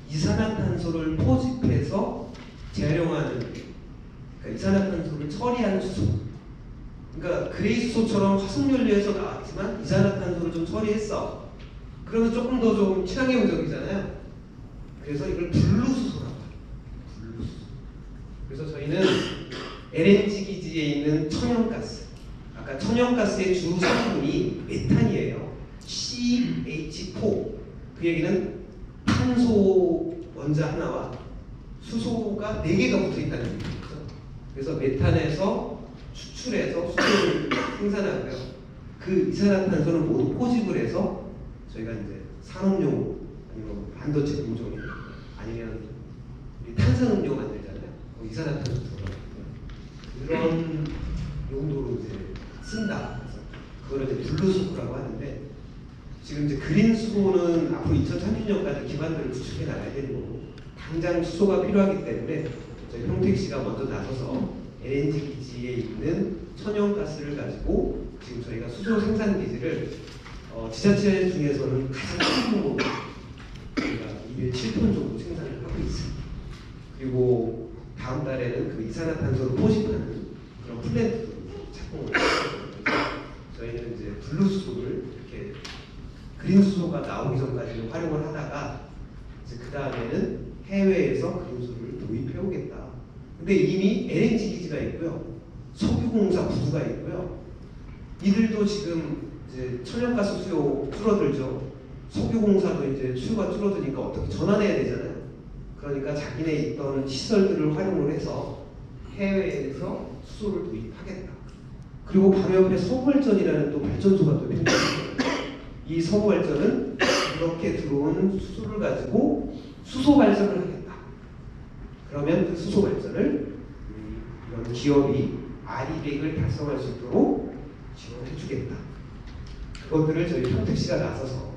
[SPEAKER 3] 이산화탄소를 포집해서 재활용하는 그러니까 이산화탄소를 처리하는 수소. 그러니까 그레이 수소처럼 화석연료에서 나왔지만 이산화탄소를 좀 처리했어. 그러면 조금 더 좀 친환경적이잖아요. 그래서 이걸 블루수소라고 해요. 블루수소. 그래서 저희는 LNG 기지에 있는 천연가스. 아까 천연가스의 주 성분이 메탄이에요. CH4. 그 얘기는 탄소 원자 하나와 수소가 4개가 붙어 있다는 얘기죠. 그래서 메탄에서 추출해서 수소를 생산하고요. 그 이산화탄소는 모두 포집을 해서 저희가 이제 산업용 아니면 반도체 공정 아니면 우리 탄산음료 만들잖아요. 이산화탄소 들어가요. 그런 용도로 이제 쓴다. 그래서 그거를 이제 블루수소라고 하는데 지금 이제 그린 수소는 앞으로 2030년까지 기반들을 구축해 나가야 되는 거고 당장 수소가 필요하기 때문에 저희 평택시가 먼저 나서서 LNG 기지에 있는 천연가스를 가지고 지금 저희가 수소 생산 기지를 지자체 중에서는 가장 큰 규모로 저희가 2일 7톤 정도 생산을 하고 있습니다. 그리고 다음 달에는 그 이산화탄소를 포집하는 그런 플랜트도 착공을 했습니다. 저희는 이제 블루 수소를 이렇게 그린 수소가 나오기 전까지는 활용을 하다가 이제 그 다음에는 해외에서 그린 수소를 도입해 오겠다. 근데 이미 LNG 기지가 있고요, 석유공사 부두가 있고요. 이들도 지금 이제 천연가스 수요 줄어들죠. 석유공사도 이제 수요가 줄어드니까 어떻게 전환해야 되잖아요. 그러니까 자기네 있던 시설들을 활용을 해서 해외에서 수소를 도입하겠다. 그리고 바로 옆에 서부발전이라는 또 발전소가 또 생겼습니다. 이 서부발전은 이렇게 들어온 수소를 가지고 수소 발전을 하겠다. 그러면 그 수소 발전을 이런 기업이 RE100을 달성할 수 있도록 지원해주겠다. 그것들을 저희 평택시가 나서서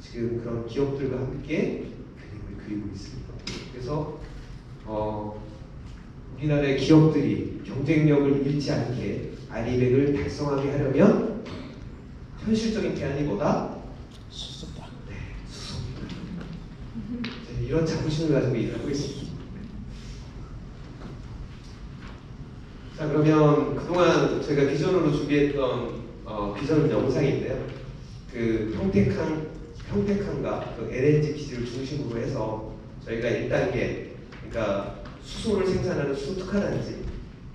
[SPEAKER 3] 지금 그런 기업들과 함께 그림을 그리고 있습니다. 그래서 우리나라의 기업들이 경쟁력을 잃지 않게 RE100을 달성하게 하려면 현실적인 대안이보다
[SPEAKER 4] 수소다.
[SPEAKER 3] 네, 수소입니다. 네, 이런 자부심을 가지고 일하고 있습니다. 자, 그러면 그동안 저희가 비전으로 준비했던 비전 영상인데요. 그 평택항과 그 LNG 기지를 중심으로 해서 저희가 1단계, 그러니까 수소를 생산하는 수소 특화단지,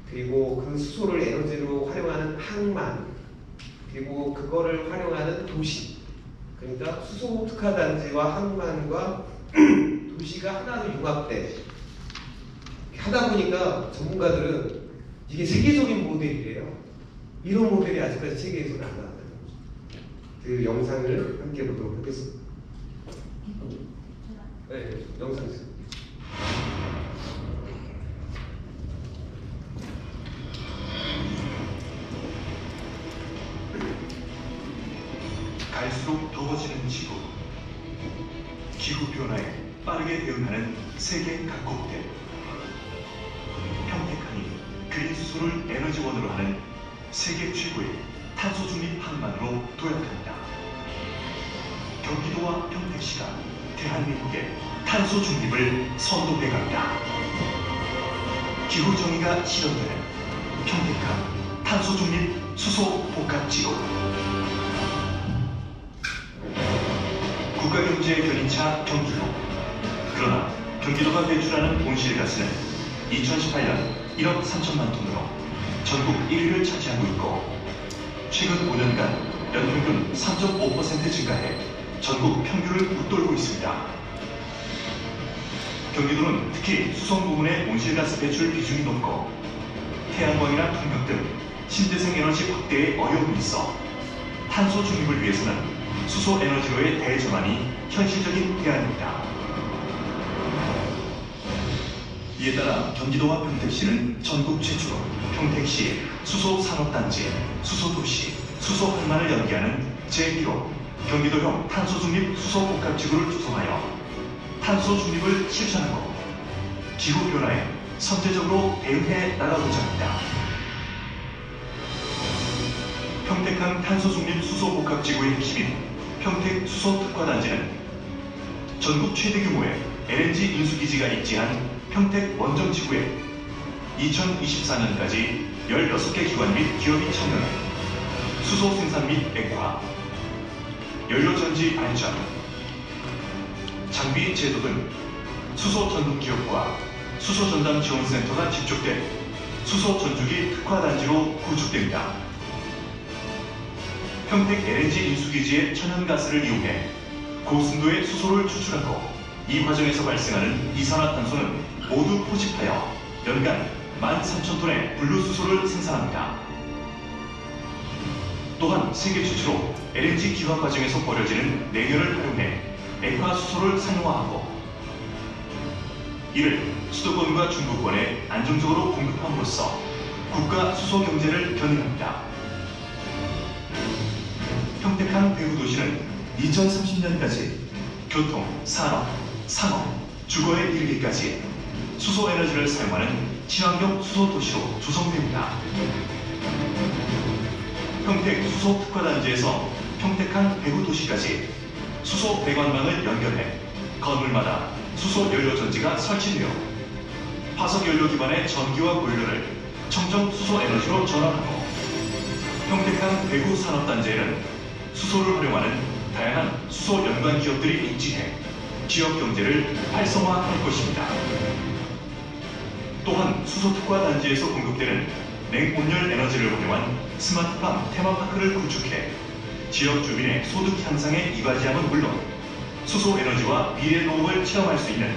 [SPEAKER 3] 그리고 그 수소를 에너지로 활용하는 항만, 그리고 그거를 활용하는 도시, 그러니까 수소 특화단지와 항만과 도시가 하나로 융합돼 하다 보니까 전문가들은 이게 세계적인 모델이래요. 이런 모델이 아직까지 세계에서는 안 나왔다는 거죠. 그 영상을 함께 보도록 하겠습니다. 네, 영상 있습니다.
[SPEAKER 7] 갈수록 더워지는 지구. 기후변화에 빠르게 대응하는 세계 각국들. 평택항이 그린 수소를 에너지원으로 하는 세계 최고의 탄소 중립 항만으로 도약합니다. 경기도와 평택시가 대한민국의 탄소 중립을 선도해 갑니다. 기후 정의가 실현되는 평택항 탄소 중립 수소 복합지구. 국가경제의 견인차 경기도. 그러나 경기도가 배출하는 온실가스는 2018년 1억 3천만 톤으로 전국 1위를 차지하고 있고, 최근 5년간 연평균 3.5% 증가해 전국 평균을 웃돌고 있습니다. 경기도는 특히 수송 부문의 온실가스 배출 비중이 높고 태양광이나 풍력 등 신재생 에너지 확대에 어려움이 있어 탄소 중립을 위해서는 수소 에너지로의 대전환이 현실적인 대안입니다. 이에 따라 경기도와 평택시는 전국 최초로 평택시 수소산업단지, 수소도시, 수소항만을 연계하는 제1호 경기도형 탄소중립 수소복합지구를 조성하여 탄소 중립을 실천하고 기후변화에 선제적으로 대응해 나가고자 합니다. 평택항 탄소중립 수소복합지구의 핵심인 평택수소특화단지는 전국 최대 규모의 LNG 인수기지가 입지한 평택 원정지구에 2024년까지 16개 기관 및 기업이 참여해 수소 생산 및 액화, 연료전지 발전, 장비 제도 등 수소 전문 기업과 수소 전담 지원센터가 집중된 수소 전주기 특화단지로 구축됩니다. 평택 LNG 인수기지의 천연가스를 이용해 고순도의 수소를 추출하고 이 과정에서 발생하는 이산화탄소는 모두 포집하여 연간 13,000톤의 분류수소를 생산합니다. 또한 세계 최초로 LNG 기화 과정에서 버려지는 냉연을 활용해 액화수소를 상용화하고 이를 수도권과 중부권에 안정적으로 공급함으로써 국가 수소 경제를 견인합니다. 평택항 배후도시는 2030년까지 교통, 산업, 상업, 주거에 이르기까지 수소 에너지를 사용하는 친환경 수소 도시로 조성됩니다. 평택 수소 특화단지에서 평택항 배후 도시까지 수소 배관망을 연결해 건물마다 수소 연료 전지가 설치되어 화석 연료 기반의 전기와 보일러를 청정 수소 에너지로 전환하고 평택항 배후 산업단지에는 수소를 활용하는 다양한 수소 연관 기업들이 입지해 지역 경제를 활성화할 것입니다. 또한 수소 특화 단지에서 공급되는 냉온열 에너지를 활용한 스마트팜 테마파크를 구축해 지역 주민의 소득 향상에 이바지함은 물론 수소 에너지와 미래 농업을 체험할 수 있는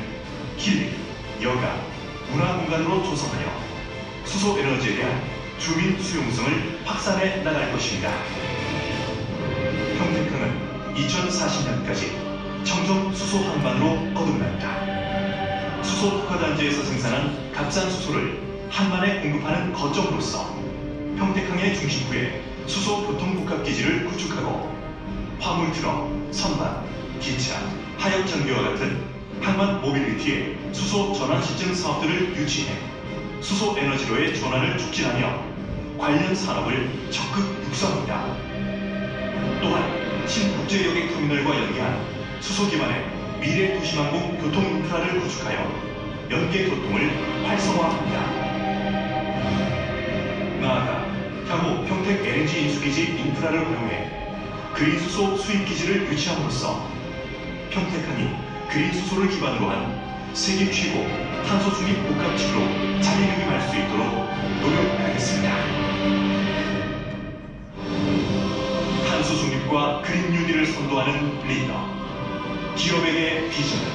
[SPEAKER 7] 힐링, 여가, 문화 공간으로 조성하여 수소 에너지에 대한 주민 수용성을 확산해 나갈 것입니다. 평택항은 2040년까지 청정 수소 항만으로 거듭난다. 수소 특화단지에서 생산한 값싼 수소를 한만에 공급하는 거점으로서 평택항의 중심부에 수소 교통복합기지를 구축하고 화물트럭, 선박, 기차, 하역장비와 같은 항만 모빌리티의 수소 전환 시점 사업들을 유치해 수소 에너지로의 전환을 촉진하며 관련 산업을 적극 육성합니다. 또한 신국제여객 터미널과 연계한 수소 기반의 미래 도시망공 교통 인프라를 구축하여 연계 교통을 활성화합니다. 나아가 향후 평택 LNG 인수기지 인프라를 활용해 그린수소 수입기지를 유치함으로써 평택항이 그린수소를 기반으로 한 세계 최고 탄소 중립 복합지구로 자리매김할 수 있도록 노력하겠습니다. 탄소 중립과 그린 뉴딜을 선도하는 리더, 기업에게 비전을,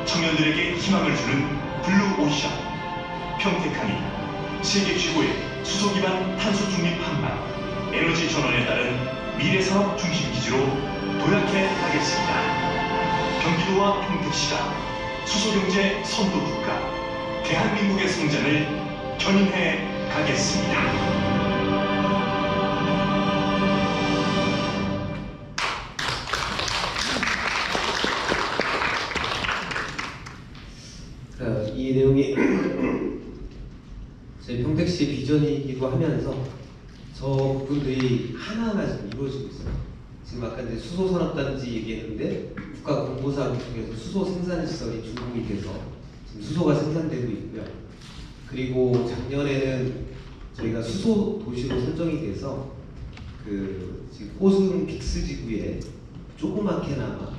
[SPEAKER 7] 청년들에게 희망을 주는 블루오션, 평택항이 세계 최고의 수소 기반 탄소 중립 항만, 에너지 전환에 따른 미래산업 중심기지로 도약해 가겠습니다. 경기도와 평택시가 수소경제 선도국가, 대한민국의 성장을 견인해 가겠습니다.
[SPEAKER 1] 이 내용이 저희 평택시 비전이기도 하면서 저 부분들이 하나하나 지금 이루어지고 있어요. 지금 아까 이제 수소산업단지 얘기했는데 국가공모사업 중에서 수소 생산시설이 준공이 돼서 지금 수소가 생산되고 있고요. 그리고 작년에는 저희가 수소 도시로 선정이 돼서 그 지금 호승 빅스지구에 조그맣게나마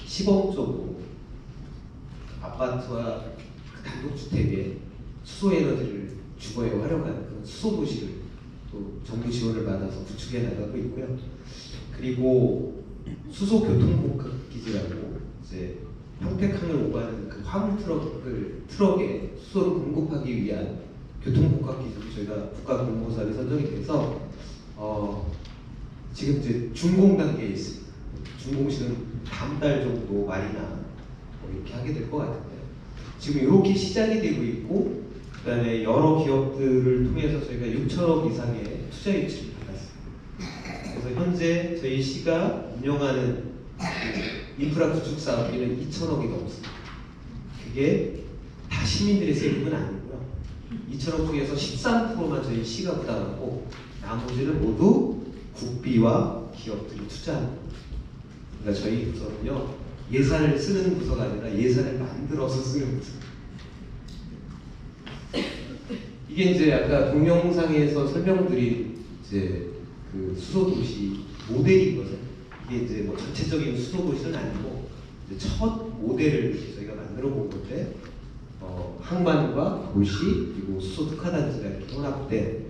[SPEAKER 1] 시범적으로 아파트와 그 단독주택에 수소 에너지를 주거에 활용하는 그런 수소 도시를 또 정부 지원을 받아서 구축해 나가고 있고요. 그리고 수소 교통복합기지라고 이제 평택항을 오가는 그 화물 트럭에 수소를 공급하기 위한 교통복합기지로 저희가 국가공모사업에 선정이 돼서 지금 이제 준공 단계에 있습니다. 준공식은 다음 달 정도 말이나 이렇게 하게 될 것 같은데요. 지금 이렇게 시작이 되고 있고, 그다음에 여러 기업들을 통해서 저희가 6천억 이상의 투자 유치를 받았습니다. 그래서 현재 저희 시가 운영하는 그 인프라 구축 사업비는 2천억이 넘습니다. 그게 다 시민들의 세금은 아니고요. 2천억 중에서 13%만 저희 시가 부담하고 나머지는 모두 국비와 기업들이 투자합니다. 그러니까 저희 부서는요, 예산을 쓰는 부서가 아니라 예산을 만들어서 쓰는 부서. 이게 이제 아까 동영상에서 설명드린 이제 그 수소도시 모델인 거죠. 이게 이제 뭐 전체적인 수소도시는 아니고 이제 첫 모델을 저희가 만들어 본 건데, 항만과 도시 그리고 수소 특화단지가 이렇게 혼합된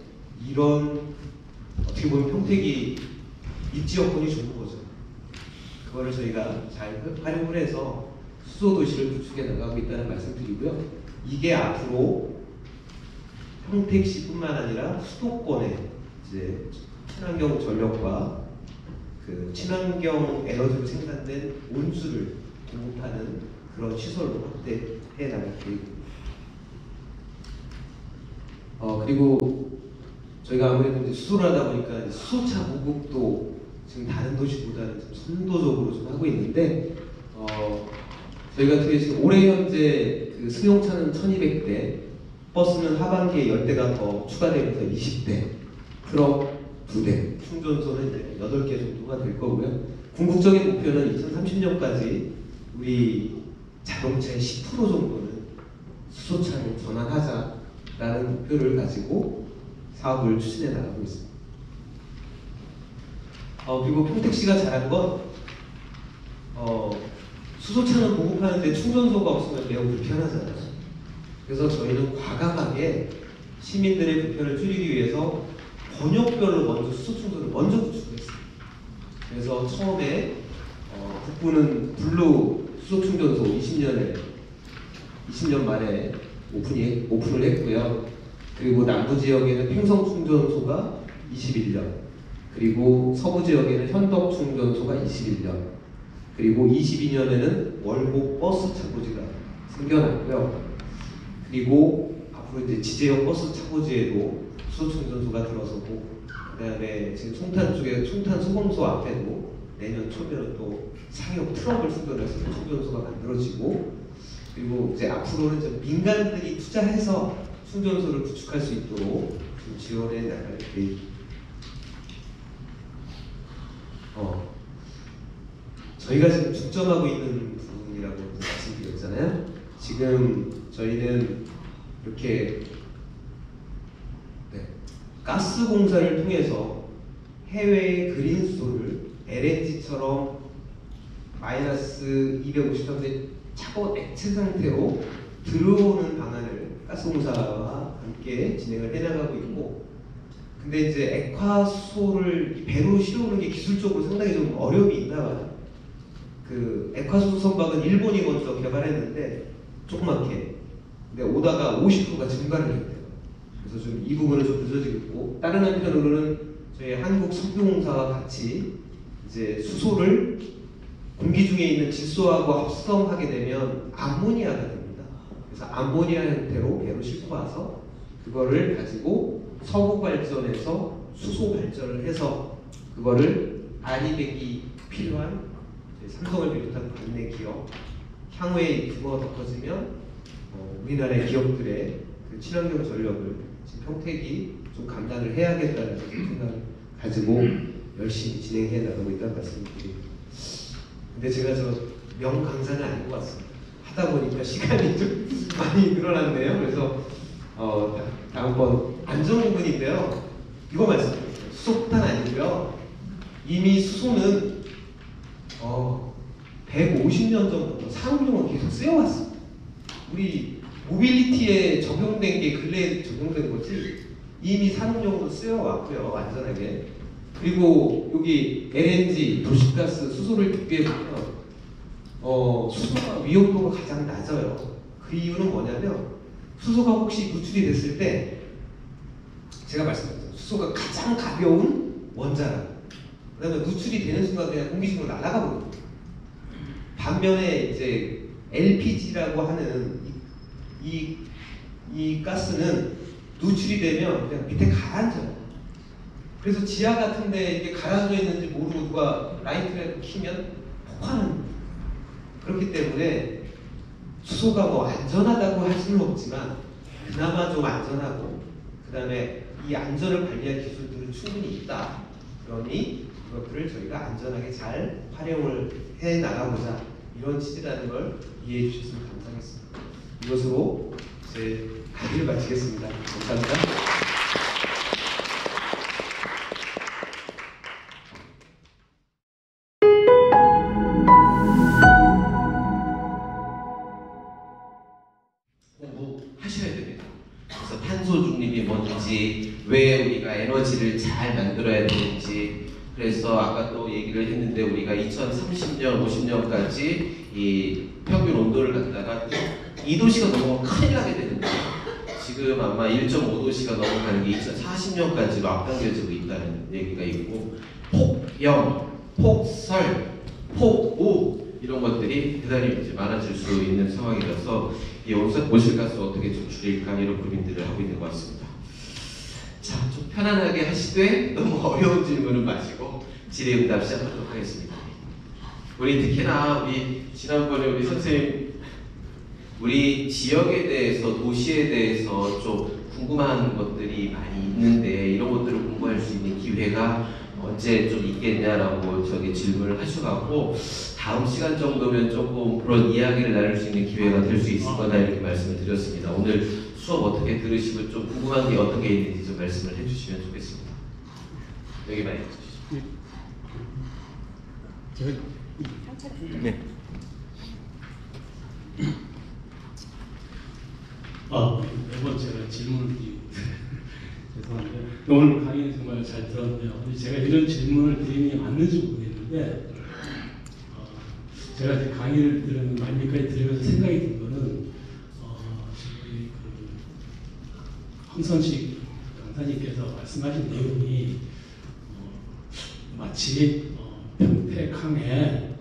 [SPEAKER 1] 이런, 어떻게 보면 평택이 입지 여건이 좋은 거죠. 그거를 저희가 잘 활용을 해서 수소 도시를 구축해 나가고 있다는 말씀드리고요. 이게 앞으로 평택시뿐만 아니라 수도권에 이제 친환경 전력과 그 친환경 에너지로 생산된 온수를 공급하는 그런 시설로 확대해 나갈 계획입니다. 그리고 저희가 아무래도 이제 수소를 하다 보니까 수소차 보급도 지금 다른 도시보다는 좀 선도적으로 좀 하고 있는데, 저희가 특히 지금 올해 현재
[SPEAKER 3] 그 승용차는 1200대, 버스는 하반기에 10대가 더 추가되면서 20대, 트럭 2대, 충전소는 이제 8개 정도가 될 거고요. 궁극적인 목표는 2030년까지 우리 자동차의 10% 정도는 수소차로 전환하자라는 목표를 가지고 사업을 추진해 나가고 있습니다. 그리고 평택시가 잘한 건 수소차는 보급하는데 충전소가 없으면 매우 불편하잖아요. 그래서 저희는 과감하게 시민들의 불편을 줄이기 위해서 번역별로 먼저 수소 충전을 먼저 구축을 했습니다. 그래서 처음에 북부는 블루 수소 충전소 20년 만에 오픈을 했고요. 그리고 남부 지역에는 팽성 충전소가 21년, 그리고 서부 지역에는 현덕 충전소가 21년, 그리고 22년에는 월곡 버스 차고지가 생겨났고요. 그리고 앞으로 이제 지제역 버스 차고지에도 수소 충전소가 들어서고, 그다음에 지금 송탄 쪽에 송탄 소금소 앞에도 내년 초면은 또 상용 트럭을 충전해서 충전소가 만들어지고, 그리고 이제 앞으로는 좀 민간들이 투자해서 충전소를 구축할 수 있도록 좀 지원해 나갈 계획입니다. 저희가 지금 중점하고 있는 부분이라고 말씀드렸잖아요. 지금 저희는 이렇게 가스 공사를 통해서 해외의 그린 수소를 LNG처럼 마이너스 250도의 차고 액체 상태로 들어오는 방안을 가스공사와 함께 진행을 해나가고 있고, 근데 이제 액화수소를 배로 실어오는 게 기술적으로 상당히 좀 어려움이 있나 봐요. 그 액화수소 선박은 일본이 먼저 개발했는데 조그맣게, 근데 오다가 50%가 증발을 했대요. 그래서 좀 이 부분은 좀 늦어지고 있고, 다른 한편으로는 저희 한국석유공사와 같이 이제 수소를 공기 중에 있는 질소하고 합성하게 되면 암모니아가 됩니다. 그래서 암모니아 형태로 배로 싣고 와서 그거를 가지고 석유 발전에서 수소 발전을 해서 그거를 아리백이 필요한 삼성을 비롯한 국내 기업, 향후에 규모가 더 커지면 우리나라의 기업들의 그 친환경 전력을 지금 평택이 좀 감당을 해야겠다는 생각을 가지고 열심히 진행해 나가고 있다는 말씀을 드립니다. 근데 제가 저 명강사는 아닌 것 같습니다. 하다 보니까 시간이 좀 많이 늘어났네요. 그래서 다음번 안전 부분인데요. 이거 말씀드릴게요. 수소폭탄 아니고요. 이미 수소는 150년 전부터 산업용으로 계속 쓰여왔습니다. 우리 모빌리티에 적용된 게 근래에 적용된 거지 이미 산업용으로 쓰여왔고요. 안전하게. 그리고 여기 LNG, 도시가스, 수소를 비교해보면 수소가 위험도가 가장 낮아요. 그 이유는 뭐냐면 수소가 혹시 누출이 됐을 때 제가 말씀드렸죠. 수소가 가장 가벼운 원자라고. 그 다음에 누출이 되는 순간 그냥 공기 중으로 날아가 버립니다. 반면에 이제 LPG라고 하는 이 가스는 누출이 되면 그냥 밑에 가라앉아요. 그래서 지하 같은데 이게 가라앉아 있는지 모르고 누가 라이트를 켜면 폭발하는 거예요. 그렇기 때문에 수소가 뭐 안전하다고 할 수는 없지만 그나마 좀 안전하고, 그 다음에 이 안전을 관리할 기술들은 충분히 있다. 그러니 그것들을 저희가 안전하게 잘 활용을 해 나가보자, 이런 취지라는 걸 이해해 주셨으면 감사하겠습니다. 이것으로 제 강의를 마치겠습니다. 감사합니다.
[SPEAKER 1] 공부하셔야 됩니다. 그래서 탄소 중립이 뭔지, 왜 우리가 에너지를 잘 만들어야 되는지, 그래서 아까 또 얘기를 했는데 우리가 2030년, 50년까지 이 평균 온도를 갖다가 2도씨가 넘어가면 큰일 나게 되는데, 지금 아마 1.5도씨가 넘어가는 게 2040년까지로 앞당겨지고 있다는 얘기가 있고, 폭염, 폭설, 폭우 이런 것들이 대단히 이제 많아질 수 있는 상황이라서 이 온실가스 어떻게 좀 줄일까, 이런 고민들을 하고 있는 것 같습니다. 자, 좀 편안하게 하시되 너무 어려운 질문은 마시고 질의응답 시작하도록 하겠습니다. 우리 특히나 우리 지난번에 우리 선생님 우리 지역에 대해서, 도시에 대해서 좀 궁금한 것들이 많이 있는데 이런 것들을 공부할 수 있는 기회가 언제 좀 있겠냐라고 저기 질문을 하셔갖고 다음 시간 정도면 조금 그런 이야기를 나눌 수 있는 기회가 될 수 있을 거다 이렇게 말씀을 드렸습니다. 오늘 수업 어떻게 들으시고 좀 궁금한 게 어떤 게 있는지 좀 말씀을 해주시면 좋겠습니다. 여기 많이 해주시죠.
[SPEAKER 8] 네.
[SPEAKER 4] 매번 제가 질문을 드리고 죄송한데 오늘 강의 정말 잘 들었네요. 근데 제가 이런 질문을 드리는 게 맞는지 모르겠는데 제가 이제 강의를 들으면 말미까지 들으면서 생각이 든 거는 저희 황선식 강사님께서 말씀하신 내용이 마치 평택항에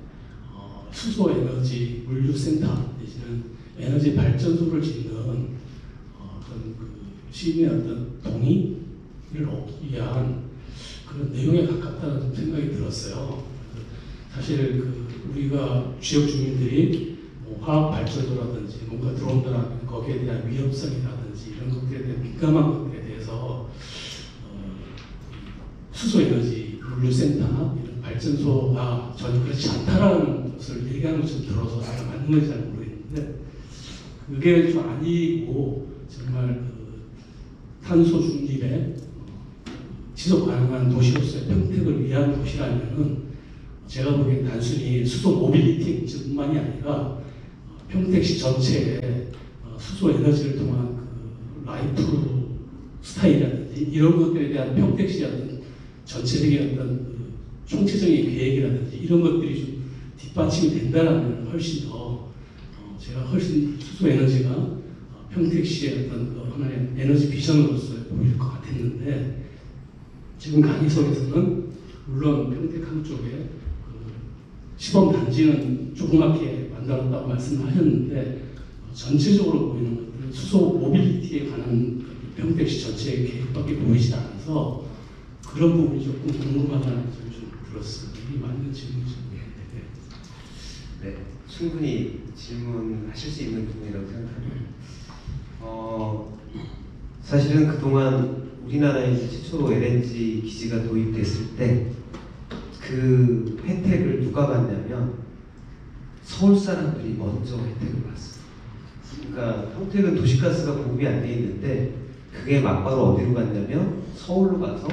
[SPEAKER 4] 수소에너지 물류센터 내지는 에너지 발전소를 짓는 어떤 그 시민의 어떤 동의를 얻기 위한 그런 내용에 가깝다는 생각이 들었어요. 사실 우리가 지역 주민들이 화학 발전소라든지 뭔가 들어온다면 거기에 대한 위험성이라든지 이런 것들에 대한 민감한 것들에 대해서 수소에너지 물류센터나 이런 발전소가 전혀 그렇지 않다라는 것을 얘기하는 것처럼 들어서 내가 맞는 건지 잘 모르겠는데 그게 좀 아니고 정말 탄소 중립에 지속 가능한 도시로서의 평택을 위한 도시라면은 제가 보기엔 단순히 수소 모빌리티 문제뿐만이 아니라 평택시 전체에 수소 에너지를 통한 그 라이프 스타일이라든지 이런 것들에 대한 평택시의 어떤 전체적인 어떤 그 총체적인 계획이라든지 이런 것들이 좀 뒷받침이 된다라면 훨씬 더 제가 훨씬 수소 에너지가 평택시의 어떤 그 하나의 에너지 비전으로서 보일 것 같았는데 지금 강의 속에서는 물론 평택항 쪽에 그 시범 단지는 조그맣게 만들었다고 말씀을 하셨는데 전체적으로 보이는 것들은 수소 모빌리티에 관한 평택시 전체의 계획밖에 보이지 않아서 그런 부분이 조금 궁금하다는 점이 좀 들었습니다. 이게 맞는 질문이죠.
[SPEAKER 3] 네, 충분히 질문하실 수 있는 부분이라고 생각합니다. 사실은 그동안 우리나라에 최초로 LNG 기지가 도입됐을 때 그 혜택을 누가 받냐면 서울 사람들이 먼저 혜택을 받습니다. 그러니까 평택은 도시가스가 공급이 안 돼 있는데 그게 막바로 어디로 갔냐면 서울로 가서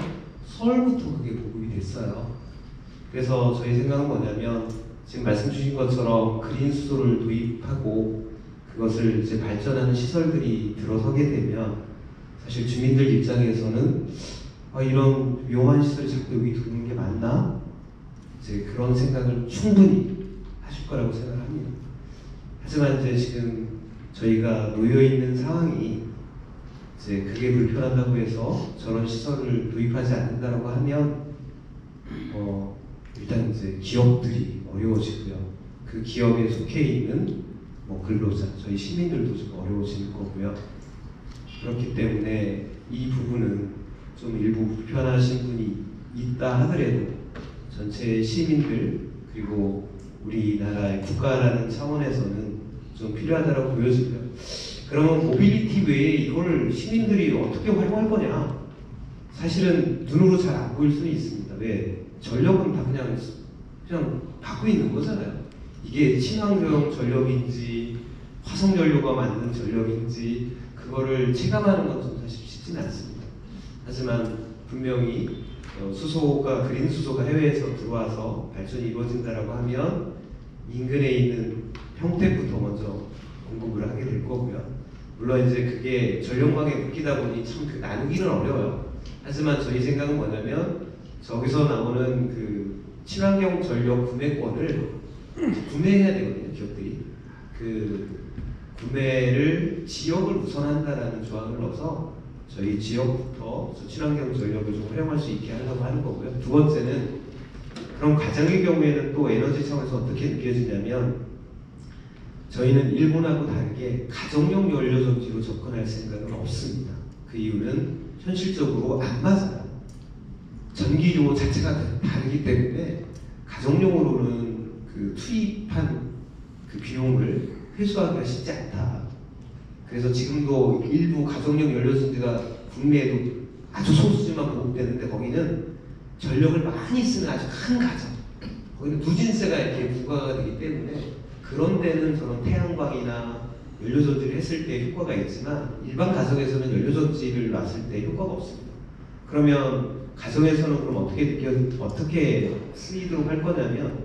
[SPEAKER 3] 서울부터 그게 보급이 됐어요. 그래서 저희 생각은 뭐냐면 지금 말씀 주신 것처럼 그린 수소를 도입하고 그것을 이제 발전하는 시설들이 들어서게 되면 사실 주민들 입장에서는 이런 위험한 시설이 자꾸 여기 두는 게 맞나? 이제 그런 생각을 충분히 하실 거라고 생각합니다. 하지만 이제 지금 저희가 놓여 있는 상황이 이제 그게 불편하다고 해서 저런 시설을 도입하지 않는다라고 하면 일단 이제 기업들이 어려워지고요. 그 기업에 속해 있는 근로자, 저희 시민들도 좀 어려워지는 거고요. 그렇기 때문에 이 부분은 좀 일부 불편하신 분이 있다 하더라도 전체 시민들 그리고 우리나라의 국가라는 차원에서는 좀 필요하다고 보여지고요. 그러면 모빌리티 외에 이걸 시민들이 어떻게 활용할 거냐? 사실은 눈으로 잘 안 보일 수는 있습니다. 왜? 전력은 다 그냥 받고 있는 거잖아요. 이게 친환경 전력인지 화석연료가 만든 전력인지 그거를 체감하는 건 좀 사실 쉽지는 않습니다. 하지만 분명히 수소가 그린 수소가 해외에서 들어와서 발전이 이루어진다라고 하면 인근에 있는 평택부터 먼저 공급을 하게 될 거고요. 물론 이제 그게 전력망에 묶이다 보니 참 나누기는 어려워요. 하지만 저희 생각은 뭐냐면 저기서 나오는 그 친환경 전력 구매권을 구매해야 되거든요. 기업들이 그 구매를 지역을 우선한다라는 조항을 넣어서 저희 지역부터 친환경 전력을 좀 활용할 수 있게 하려고 하는 거고요. 두 번째는 그런 가정의 경우에는 또 에너지 차원에서 어떻게 느껴지냐면 저희는 일본하고 다르게 가정용 연료 전지로 접근할 생각은 없습니다. 그 이유는 현실적으로 안 맞아요. 전기료 자체가 다르기 때문에 가정용으로는 그 투입한 그 비용을 회수하기가 쉽지 않다. 그래서 지금도 일부 가정용 연료전지가 국내에도 아주 소수지만 보급되는데 거기는 전력을 많이 쓰는 아주 큰 가정, 거기는 누진세가 이렇게 부과가 되기 때문에 그런 데는 저런 태양광이나 연료전지를 했을 때 효과가 있지만 일반 가정에서는 연료전지를 놨을 때 효과가 없습니다. 그러면 가정에서는 그럼 어떻게 쓰이도록 할 거냐면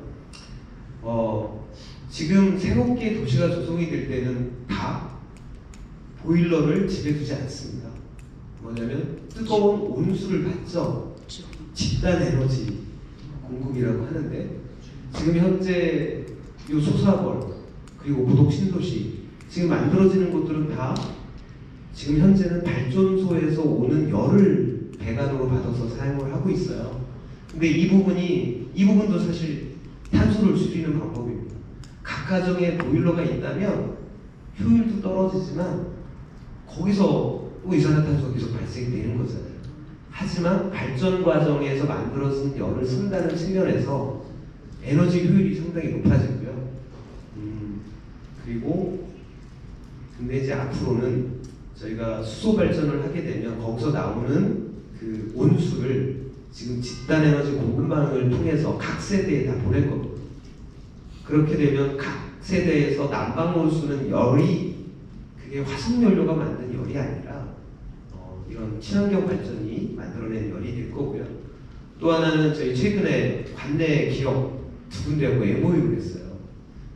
[SPEAKER 3] 지금 새롭게 도시가 조성이 될 때는 다 보일러를 집에 두지 않습니다. 뭐냐면 뜨거운 온수를 받죠. 집단 에너지 공급이라고 하는데 지금 현재 이 소사벌 그리고 고독 신도시 지금 만들어지는 곳들은 다 지금 현재는 발전소에서 오는 열을 배관으로 받아서 사용을 하고 있어요. 근데 이 부분도 사실 탄소를 줄이는 방법입니다. 각 가정에 보일러가 있다면 효율도 떨어지지만 거기서 또 이산화탄소가 계속 발생되는 거잖아요. 하지만 발전 과정에서 만들어진 열을 쓴다는 측면에서 에너지 효율이 상당히 높아지고요. 그리고 근데 이제 앞으로는 저희가 수소 발전을 하게 되면 거기서 나오는 그 온수를 지금 집단 에너지 공급망을 통해서 각 세대에 다 보낼 겁니다. 그렇게 되면 각 세대에서 난방으로 쓰는 열이 그게 화석연료가 만든 열이 아니라 이런 친환경 발전이 만들어낸 열이 될 거고요. 또 하나는 저희 최근에 관내 기업 두 군데하고 MOU를 했어요.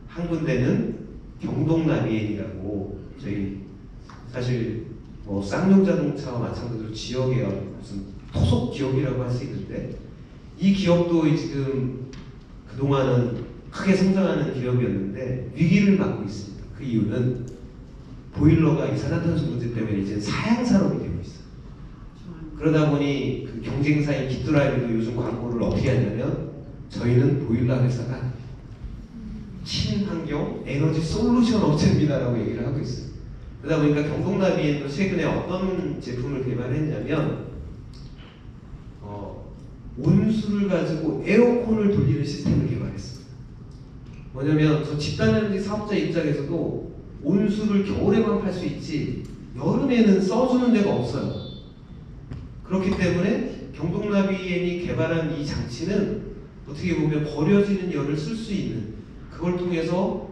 [SPEAKER 3] 한 군데는 경동나비엔이라고 저희 사실 뭐 쌍용자동차와 마찬가지로 지역의 무슨 토속 기업이라고 할 수 있는데 이 기업도 지금 그동안은 크게 성장하는 기업이었는데 위기를 맞고 있습니다. 그 이유는 보일러가 이산화탄소 문제 때문에 이제 사양 산업이 되고 있어요. 그러다 보니 그 경쟁사인 기뚜라이도 요즘 광고를 어떻게 하냐면 저희는 보일러 회사가 아니에요. 친환경 에너지 솔루션 업체입니다라고 얘기를 하고 있어요. 그러다 보니까 경동나비엔도 최근에 어떤 제품을 개발했냐면 온수를 가지고 에어컨을 돌리는 시스템을 개발했습니다. 뭐냐면 저 집단에너지 사업자 입장에서도 온수를 겨울에만 팔 수 있지 여름에는 써주는 데가 없어요. 그렇기 때문에 경동나비엔이 개발한 이 장치는 어떻게 보면 버려지는 열을 쓸 수 있는 그걸 통해서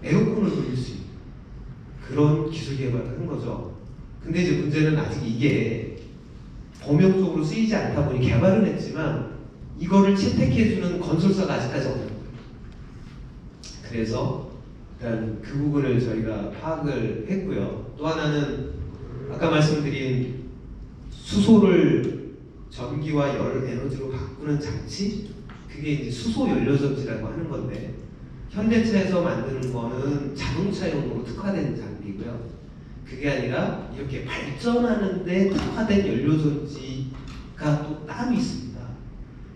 [SPEAKER 3] 에어컨을 돌릴 수 있는 그런 기술 개발을 한 거죠. 근데 이제 문제는 아직 이게 범용적으로 쓰이지 않다 보니 개발은 했지만 이거를 채택해주는 건설사가 아직까지 없는 거예요. 그래서 일단 그 부분을 저희가 파악을 했고요. 또 하나는 아까 말씀드린 수소를 전기와 열 에너지로 바꾸는 장치, 그게 이제 수소 연료전지라고 하는 건데 현대차에서 만드는 거는 자동차용으로 특화된 장비고요. 그게 아니라 이렇게 발전하는 데 특화된 연료전지가 또 따로 있습니다.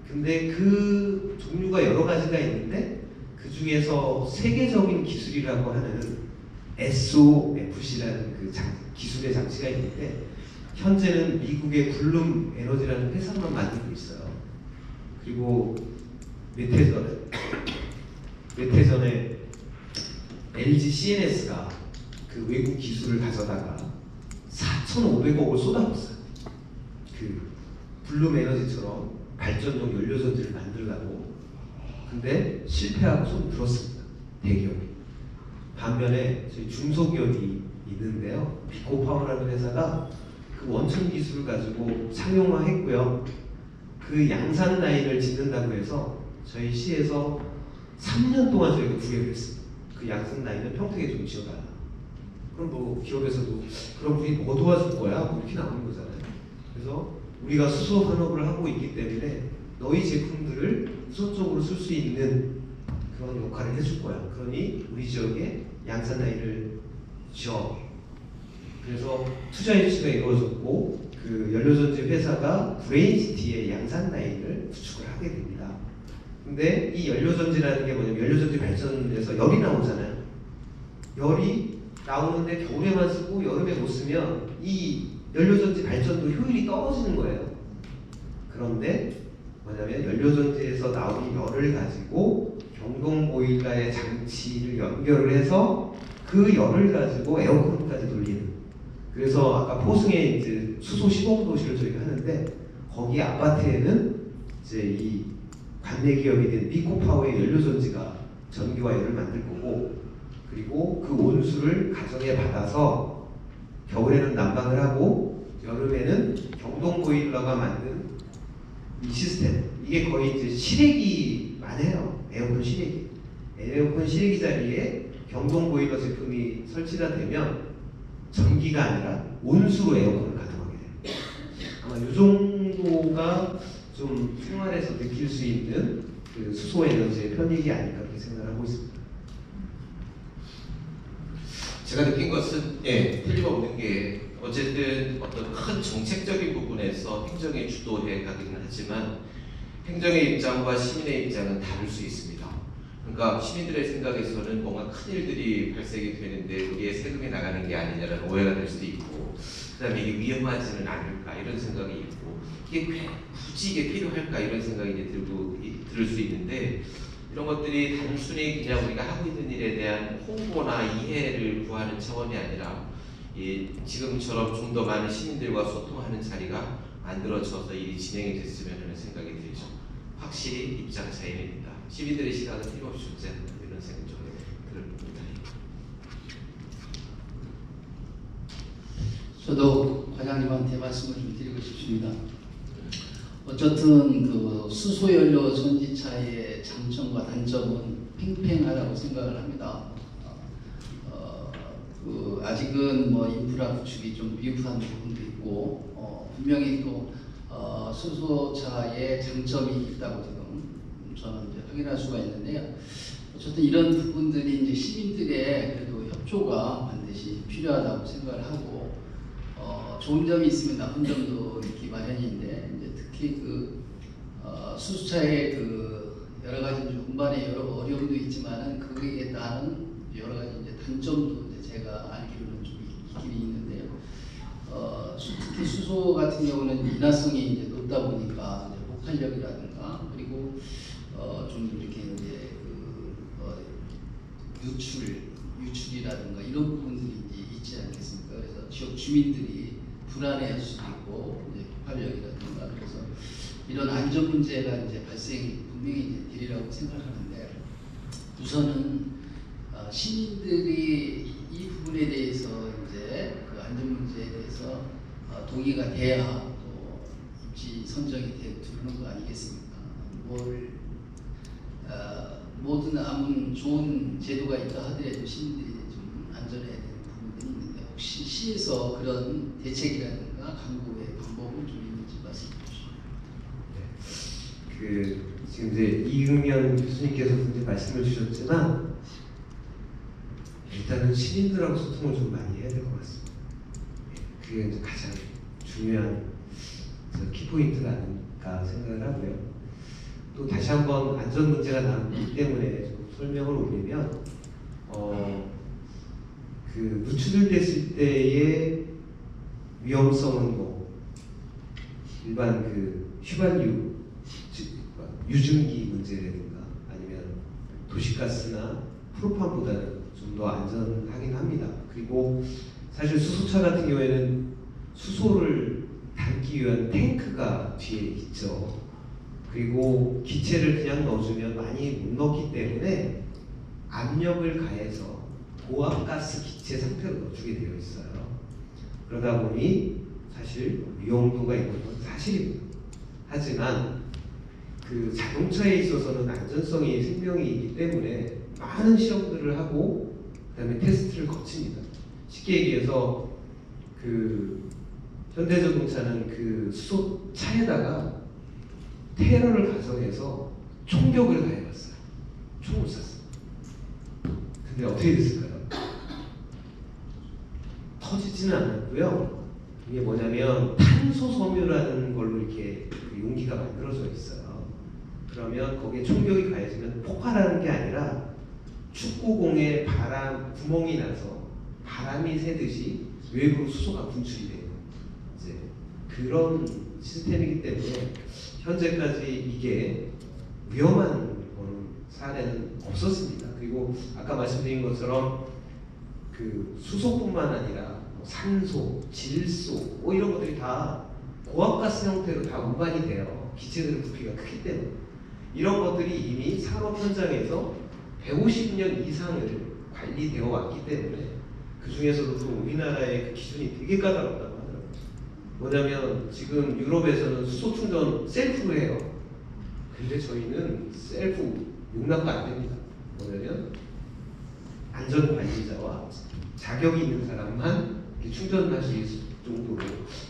[SPEAKER 3] 근데 그 종류가 여러 가지가 있는데 그 중에서 세계적인 기술이라고 하는 SOFC라는 그 기술의 장치가 있는데 현재는 미국의 블룸 에너지라는 회사만 만들고 있어요. 그리고 몇 해 전에 LG CNS가 그 외국 기술을 가져다가 4,500억을 쏟아붓어요. 그 블룸 에너지처럼 발전용 연료전지를 만들려고. 근데 실패하고 손 들었습니다. 대기업이. 반면에 저희 중소기업이 있는데요. 비코파워라는 회사가 그 원천 기술을 가지고 상용화했고요. 그 양산 라인을 짓는다고 해서 저희 시에서 3년 동안 저희가 구입을 했습니다. 그 양산 라인을 평택에 좀 지어달라. 그럼 뭐 기업에서도 그럼 우리 뭐 도와줄 거야? 뭐 이렇게 나오는 거잖아요. 그래서 우리가 수소 산업을 하고 있기 때문에 너희 제품들을 우선적으로 쓸 수 있는 그런 역할을 해줄 거야. 그러니 우리 지역에 양산 라인을 지어. 그래서 투자 유치가 이루어졌고 그 연료전지 회사가 브레인시티의 양산 라인을 구축을 하게 됩니다. 근데 이 연료전지라는 게 뭐냐면 연료전지 발전에서 열이 나오잖아요. 열이 나오는데 겨울에만 쓰고 여름에 못 쓰면 이 연료전지 발전도 효율이 떨어지는 거예요. 그런데 뭐냐면 연료전지에서 나오는 열을 가지고 경동보일러의 장치를 연결을 해서 그 열을 가지고 에어컨까지 돌리는. 그래서 아까 포승에 이제 수소 시범도시를 저희가 하는데 거기 아파트에는 이제 이 관내 기업이 된 미코파워의 연료전지가 전기와 열을 만들 거고, 그리고 그 온수를 가정에 받아서 겨울에는 난방을 하고 여름에는 경동 보일러가 만든 이 시스템, 이게 거의 이제 실외기만 해요. 에어컨 실외기. 에어컨 실외기 자리에 경동 보일러 제품이 설치가 되면 전기가 아니라 온수로 에어컨을 가동하게 돼요. 아마 이 정도가 좀 생활에서 느낄 수 있는 그 수소 에너지의 편익이 아닐까 그렇게 생각을 하고 있습니다.
[SPEAKER 1] 제가 느낀 것은 틀림없는 게 어쨌든 어떤 큰 정책적인 부분에서 행정이 주도해 가기는 하지만 행정의 입장과 시민의 입장은 다를 수 있습니다. 그러니까 시민들의 생각에서는 뭔가 큰 일들이 발생이 되는데 우리의 세금이 나가는 게 아니냐라는 오해가 될 수도 있고, 그다음에 이게 위험하지는 않을까 이런 생각이 있고, 이게 굳이 이게 필요할까 이런 생각이 이제 들을 수 있는데, 이런 것들이 단순히 그냥 우리가 하고 있는 일에 대한 홍보나 이해를 구하는 차원이 아니라 지금처럼 좀 더 많은 시민들과 소통하는 자리가 만들어져서 일이 진행이 됐으면 하는 생각이 들죠. 확실히 입장 차이입니다. 시민들의 시각은 틀림없이 존재한다 이런 생각이 좀 들었습니다.
[SPEAKER 9] 저도 과장님한테 말씀을 좀 드리고 싶습니다. 어쨌든 그 수소연료 전지차의 장점과 단점은 팽팽하다고 생각을 합니다. 그 아직은 뭐 인프라 구축이 좀 미흡한 부분도 있고, 분명히 또 수소차의 장점이 있다고 지금 저는 이제 확인할 수가 있는데요. 어쨌든 이런 부분들이 이제 시민들의 그래도 협조가 반드시 필요하다고 생각을 하고, 좋은 점이 있으면 나쁜 점도 있기 마련인데, 이제 특히 그 수소차의 그 여러 가지 운반의 여러 어려움도 있지만은 거기에 따른 여러 가지 이제 단점도 이제 제가 알기로는 좀 있긴 있는데요. 특히 수소 같은 경우는 인화성이 이제 높다 보니까 이제 폭발력이라든가, 그리고 좀 이렇게 이제 그 유출이라든가 이런 부분들이 이제 있지 않겠습니까? 그래서 지역 주민들이 불안해할 수도 있고, 이제 폭발력이라든가, 그래서 이런 안전 문제가 이제 발생이 분명히 이제 되리라고 생각하는데, 우선은 시민들이 이 부분에 대해서 이제 그 안전 문제에 대해서 동의가 돼야 또 입지 선정이 되는 거 아니겠습니까? 모든 아무 좋은 제도가 있다 하더라도 시민들이 좀 안전해야 되는 부분들이 있는데, 혹시 시에서 그런 대책이라든가 강구의 방법은 좀 있는지 말씀해 주시죠.
[SPEAKER 3] 지금 이제 이응현 교수님께서도 이제 말씀을 주셨지만, 일단은 시민들하고 소통을 좀 많이 해야 될 것 같습니다. 그게 이제 가장 중요한 키포인트가 아닐까 생각을 하고요. 또 다시 한번 안전 문제가 나오기 때문에 좀 설명을 올리면, 그 누출됐을 때의 위험성은 뭐 일반 그 휘발유 유증기 문제라든가 아니면 도시가스나 프로판보다는 좀 더 안전하긴 합니다. 그리고 사실 수소차 같은 경우에는 수소를 담기 위한 탱크가 뒤에 있죠. 그리고 기체를 그냥 넣어주면 많이 못 넣기 때문에 압력을 가해서 고압가스 기체 상태로 넣어주게 되어 있어요. 그러다 보니 사실 위험도가 있는 건 사실입니다. 하지만 그 자동차에 있어서는 안전성이 생명이 있기 때문에 많은 시험들을 하고 그다음에 테스트를 거칩니다. 쉽게 얘기해서 그 현대자동차는 그 수소차에다가 테러를 가정해서 총격을 가해봤어요. 총을 쐈어요. 근데 어떻게 됐을까요? 터지지는 않았고요. 이게 뭐냐면 탄소 섬유라는 걸로 이렇게 그 용기가 만들어져 있어요. 그러면 거기에 총격이 가해지면 폭발하는 게 아니라 축구공에 구멍이 나서 바람이 새듯이 외부로 수소가 분출이 돼요. 이제 그런 시스템이기 때문에 현재까지 이게 위험한 사례는 없었습니다. 그리고 아까 말씀드린 것처럼 그 수소뿐만 아니라 뭐 산소, 질소 뭐 이런 것들이 다 고압가스 형태로 다 운반이 돼요. 기체들의 부피가 크기 때문에. 이런 것들이 이미 산업 현장에서 150년 이상을 관리되어 왔기 때문에 그 중에서도 또 우리나라의 그 기준이 되게 까다롭다고 하더라고요. 뭐냐면 지금 유럽에서는 수소 충전 셀프로 해요. 근데 저희는 셀프 용납도 안 됩니다. 뭐냐면 안전관리자와 자격이 있는 사람만 이렇게 충전하실 정도로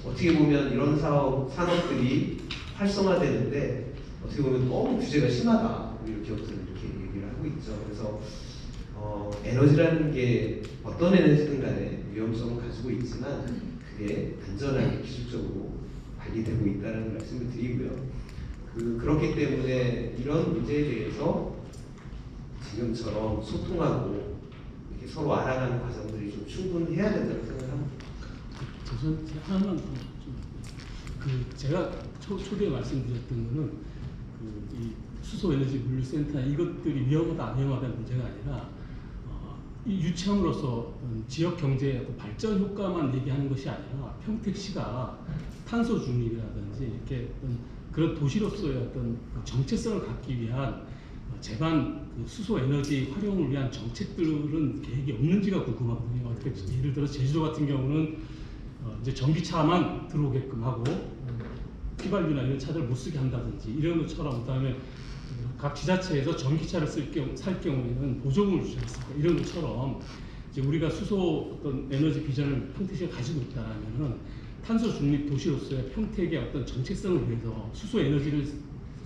[SPEAKER 3] 어떻게 보면 이런 산업들이 활성화되는데 어떻게 보면 너무 규제가 심하다. 우리 기업들은 이렇게 얘기를 하고 있죠. 그래서 에너지라는 게 어떤 에너지든 간에 위험성을 가지고 있지만 그게 안전하게 기술적으로 관리되고 있다는 말씀을 드리고요. 그렇기 때문에 이런 문제에 대해서 지금처럼 소통하고 이렇게 서로 알아가는 과정들이 좀 충분해야 된다고 생각합니다.
[SPEAKER 4] 저는 하나만 제가 초기에 말씀드렸던 거는 이 수소에너지 물류센터 이것들이 위험하다 안 위험하다는 문제가 아니라 이 유치함으로써 지역 경제의 발전 효과만 얘기하는 것이 아니라 평택시가 탄소 중립이라든지 이렇게 그런 도시로서의 어떤 정체성을 갖기 위한 제반 수소 에너지 활용을 위한 정책들은 계획이 없는지가 궁금하거든요. 어떻게 예를 들어 제주도 같은 경우는 이제 전기차만 들어오게끔 하고 휘발유나 이런 차들 못 쓰게 한다든지 이런 것처럼 그다음에 각 지자체에서 전기차를 살 경우에는 보조금을 주지 않습니까? 이런 것처럼 이제 우리가 수소 어떤 에너지 비전을 평택시가 가지고 있다면은 탄소 중립 도시로서의 평택의 어떤 정체성을 위해서 수소 에너지를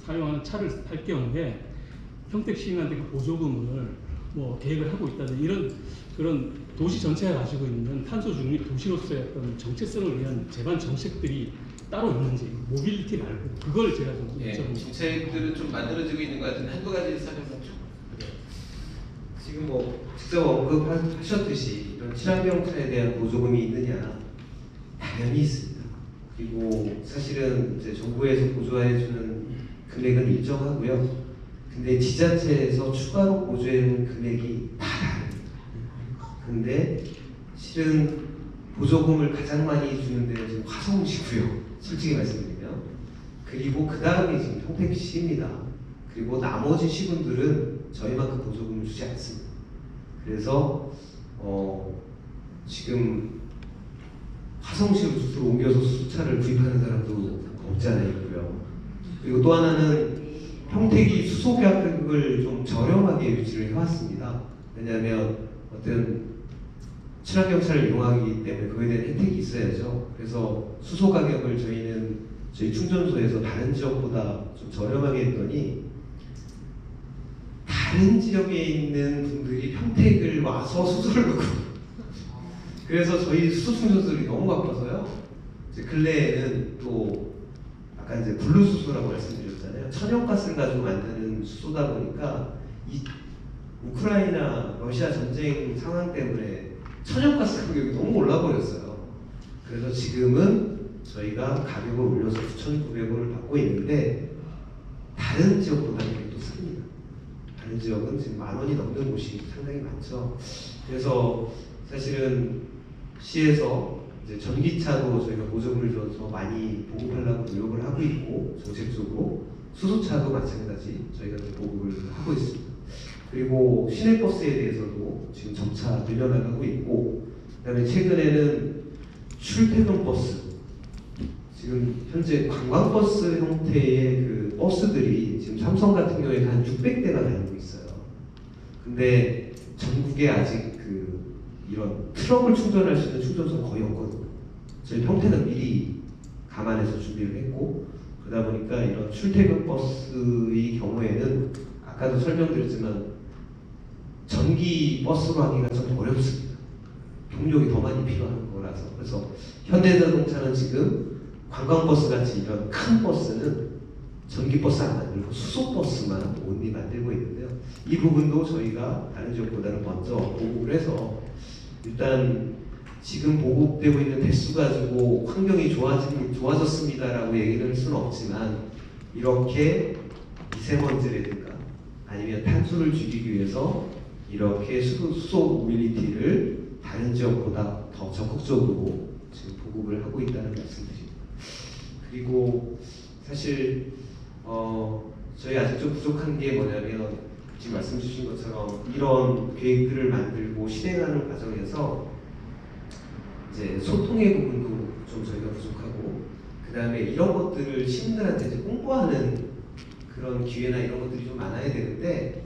[SPEAKER 4] 사용하는 차를 살 경우에 평택 시민한테 그 보조금을 뭐 계획을 하고 있다든지 이런 그런 도시 전체가 가지고 있는 탄소 중립 도시로서의 어떤 정체성을 위한 제반 정책들이 따로 있는지 모빌리티 말고 그걸 제가 좀
[SPEAKER 1] 정책들은 좀 만들어지고 있는 것 같은데 한두 가지 설명해주죠.
[SPEAKER 3] 지금 뭐 직접 언급하셨듯이 이런 친환경차에 대한 보조금이 있느냐 당연히 있습니다. 그리고 사실은 이제 정부에서 보조해주는 금액은 일정하고요. 근데 지자체에서 추가로 보조해주는 금액이 다 다릅니다. 근데 실은 보조금을 가장 많이 주는 데는 지금 화성시고요. 솔직히 말씀드리면. 그리고 그 다음이 지금 평택시입니다. 그리고 나머지 시군들은 저희만큼 보조금을 주지 않습니다. 그래서 지금 화성시로 수소를 옮겨서 수소차를 구입하는 사람도 없지 않아 있고요. 그리고 또 하나는 평택이 수소 가격을 좀 저렴하게 유지를 해왔습니다. 왜냐하면 어떤 친환경차를 이용하기 때문에 그거에 대한 혜택이 있어야죠. 그래서 수소 가격을 저희 충전소에서 다른 지역보다 좀 저렴하게 했더니 다른 지역에 있는 분들이 평택을 와서 수소를 넣고 그래서 저희 수소 충전소들이 너무 바빠서요. 이제 근래에는 또 아까 이제 블루수소라고 말씀드렸잖아요. 천연가스를 가지고 만드는 수소다 보니까 이 우크라이나 러시아 전쟁 상황 때문에 천연가스 가격이 너무 올라버렸어요. 그래서 지금은 저희가 가격을 올려서 9,900원을 받고 있는데 다른 지역보다는 또 쌉니다. 다른 지역은 지금 10,000원이 넘는 곳이 상당히 많죠. 그래서 사실은 시에서 이제 전기차도 저희가 보조금을 줘서 많이 보급하려고 노력을 하고 있고 정책적으로 수소차도 마찬가지 저희가 보급을 하고 있습니다. 그리고 시내버스에 대해서도 지금 점차 늘려나가고 있고 그다음에 최근에는 출퇴근 버스 지금 현재 관광버스 형태의 그 버스들이 지금 삼성 같은 경우에 한 600대가 다니고 있어요. 근데 전국에 아직 이런 트럭을 충전할 수 있는 충전소가 거의 없거든요. 저희 평택은 미리 감안해서 준비를 했고 그러다 보니까 이런 출퇴근 버스의 경우에는 아까도 설명드렸지만 전기 버스로 하기가 좀 어렵습니다. 동력이 더 많이 필요한 거라서. 그래서 현대자동차는 지금 관광버스 같이 이런 큰 버스는 전기버스 안 만들고 수소버스만 온리 만들고 있는데요. 이 부분도 저희가 다른 지역보다는 먼저 보급을 해서 일단 지금 보급되고 있는 대수 가지고 환경이 좋아졌습니다라고 얘기를 할 수는 없지만 이렇게 미세먼지라든가 아니면 탄소를 줄이기 위해서 이렇게 수소 모빌리티를 다른 지역보다 더 적극적으로 지금 보급을 하고 있다는 말씀드립니다. 그리고 사실 저희 아직 좀 부족한 게 뭐냐면 지금 말씀 주신 것처럼 이런 계획들을 만들고 실행하는 과정에서 이제 소통의 부분도 좀 저희가 부족하고, 그 다음에 이런 것들을 시민들한테 이제 홍보하는 그런 기회나 이런 것들이 좀 많아야 되는데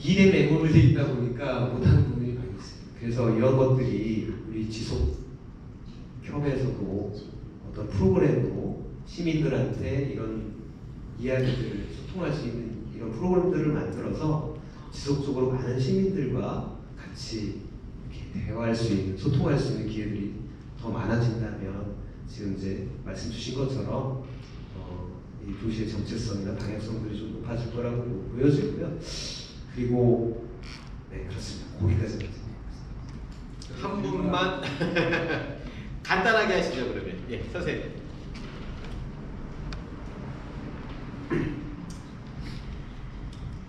[SPEAKER 3] 일에 매몰을 돼 있다 보니까 못하는 부분이 많이 있어요. 그래서 이런 것들이 우리 지속 협에서도 어떤 프로그램으로 시민들한테 이런 이야기들을 소통할 수 있는 이런 프로그램들을 만들어서 지속적으로 많은 시민들과 같이 이렇게 대화할 수 있는, 소통할 수 있는 기회들이 더 많아진다면 지금 이제 말씀 주신 것처럼 이 도시의 정체성이나 방향성들이 좀 높아질 거라고 보여지고요. 그리고 네, 그렇습니다. 거기까지 말씀드리겠습니다.
[SPEAKER 1] 한 분만 간단하게 하시죠. 그러면 예, 선생님.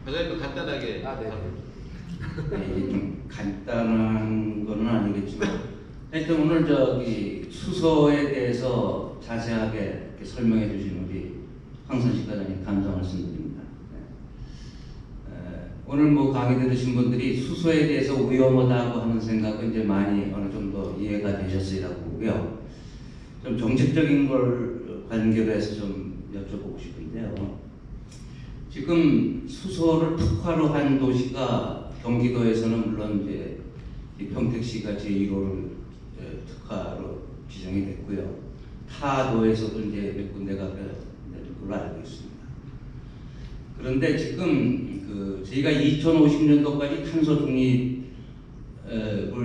[SPEAKER 1] 과장님도 간단하게.
[SPEAKER 8] 이게 좀 간단한 거는 아니겠지만 하여튼 오늘 저기 수소에 대해서 자세하게 이렇게 설명해 주신 우리 황선식 과장님 감사 말씀드립니다. 오늘 뭐 강의 들으신 분들이 수소에 대해서 위험하다고 하는 생각은 이제 많이 어느 정도 이해가 되셨으리라고 보고요. 좀 정책적인 걸 관계로 해서 좀 여쭤보고 싶은데요. 지금 수소를 특화로 한 도시가 경기도에서는 물론 이제 이 평택시가 제1호를 특화로 지정이 됐고요. 타 도에서도 이제 몇 군데가 되는 걸로 알고 있습니다. 그런데 지금 저희가 2050년도까지 탄소 중립을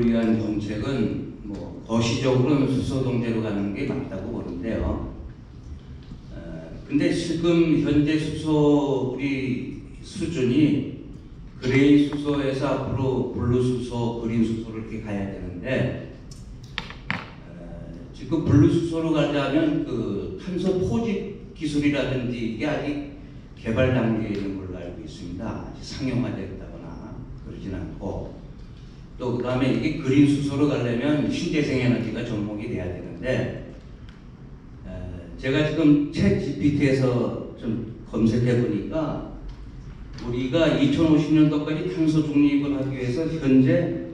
[SPEAKER 8] 위한 정책은 뭐 거시적으로는 수소 동제로 가는 게 맞다고 보는데요. 근데 지금 현재 수소 우리 수준이 그레이 수소에서 앞으로 블루 수소, 그린 수소로 이렇게 가야 되는데 지금 블루 수소로 가자면 그 탄소 포집 기술이라든지 이게 아직 개발 단계에 있는 걸로 알고 있습니다. 아직 상용화됐다거나 그러진 않고, 또 그 다음에 이게 그린 수소로 가려면 신재생 에너지가 접목이 돼야 되는데 제가 지금 챗 GPT에서 좀 검색해 보니까 우리가 2050년도까지 탄소 중립을 하기 위해서 현재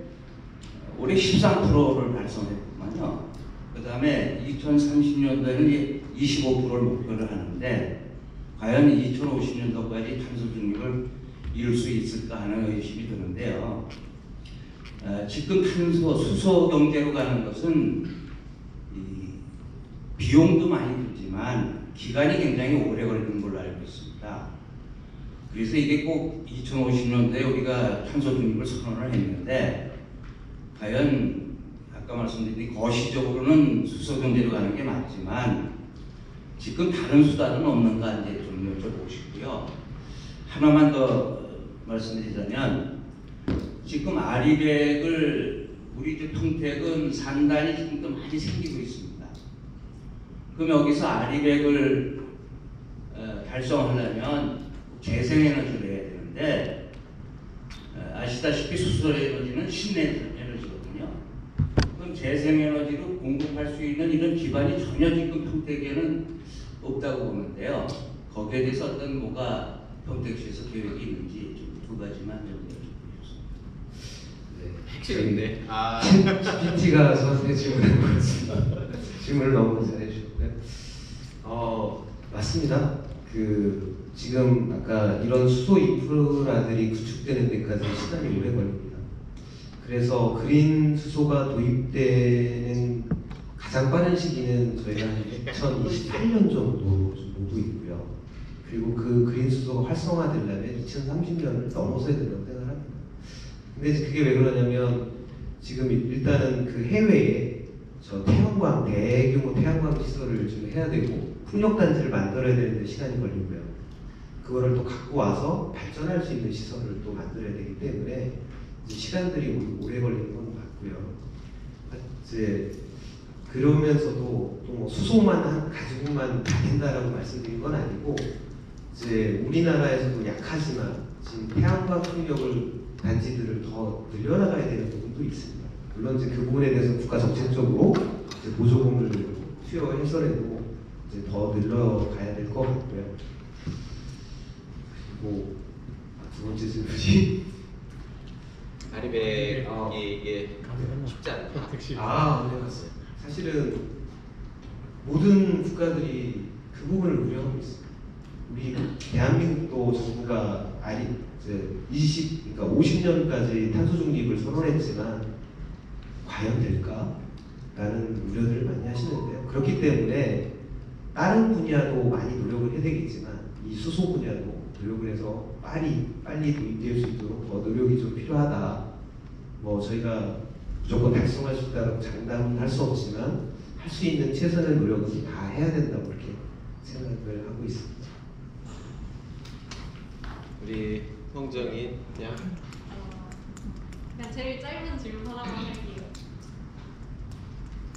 [SPEAKER 8] 올해 13%를 달성했구만요. 그 다음에 2030년도에는 25%를 목표를 하는데 과연 2050년도까지 탄소 중립을 이룰 수 있을까 하는 의심이 드는데요. 지금 수소 경제로 가는 것은 비용도 많이 들지만 기간이 굉장히 오래 걸리는 걸로 알고 있습니다. 그래서 이게 꼭 2050년도에 우리가 탄소 중립을 선언을 했는데 과연 아까 말씀드린 거시적으로는 수소 경제로 가는 게 맞지만 지금 다른 수단은 없는가 이제 좀 여쭤보고 싶고요. 하나만 더 말씀드리자면 지금 아리백을 우리 평택은 산단이 지금 또 많이 생기고 있습니다. 그럼 여기서 아리백을 달성하려면 재생에너지를 해야 되는데 아시다시피 수소에너지는 신에너지거든요. 그럼 재생에너지로 공급할 수 있는 이런 기반이 전혀 지금 평택에는 없다고 보는데요. 거기에 대해서 어떤 뭐가 평택시에서 계획이 있는지 좀 두 가지만 좀
[SPEAKER 1] 핵심인데.
[SPEAKER 3] GPT가 저한테 질문한 것 같습니다. 질문을 너무 잘해주셨고요. 맞습니다. 지금 아까 이런 수소 인프라들이 구축되는 데까지 시간이 오래 걸립니다. 그래서 그린 수소가 도입되는 가장 빠른 시기는 저희가 2028년 정도 좀 보고 있고요. 그리고 그 그린 수소가 활성화되려면 2030년을 넘어서야 된다고 생각합니다. 근데 이제 그게 왜 그러냐면 지금 일단은 그 해외에 태양광, 대규모 태양광 시설을 좀 해야 되고 풍력단지를 만들어야 되는데 시간이 걸리고요. 그거를 또 갖고 와서 발전할 수 있는 시설을 또 만들어야 되기 때문에 이제 시간들이 오래 걸리는 건 맞고요. 이제 그러면서도 또 뭐 수소만 가지고만 다 된다라고 말씀드린 건 아니고 이제 우리나라에서도 약하지만 지금 태양광 풍력을 단지들을 더 늘려나가야 되는 부분도 있습니다. 물론 이제 그 부분에 대해서 국가 정책적으로 이제 보조금을 투여해서라도 이제 더 늘려가야 될 것 같고요. 그리고 두 번째 질문이
[SPEAKER 1] 아니면 이게 쉽지 않다.
[SPEAKER 3] 네, 맞습니다. 사실은 모든 국가들이 그 부분을 우려하고 있습니다. 우리 대한민국도 정부가 이제 그러니까 50년까지 탄소 중립을 선언했지만 과연 될까라는 우려들을 많이 하시는데요. 그렇기 때문에 다른 분야도 많이 노력을 해야 되겠지만 이 수소 분야도 노력을 해서 빨리 도입될 수 있도록 더 노력이 좀 필요하다. 뭐 저희가 무조건 달성할 수 있다고 장담할 수 없지만 할 수 있는 최선의 노력은 다 해야 된다고 그렇게 생각을 하고 있습니다.
[SPEAKER 1] 우리 성정이 그냥
[SPEAKER 5] 제일 짧은 질문 하나만 할게요.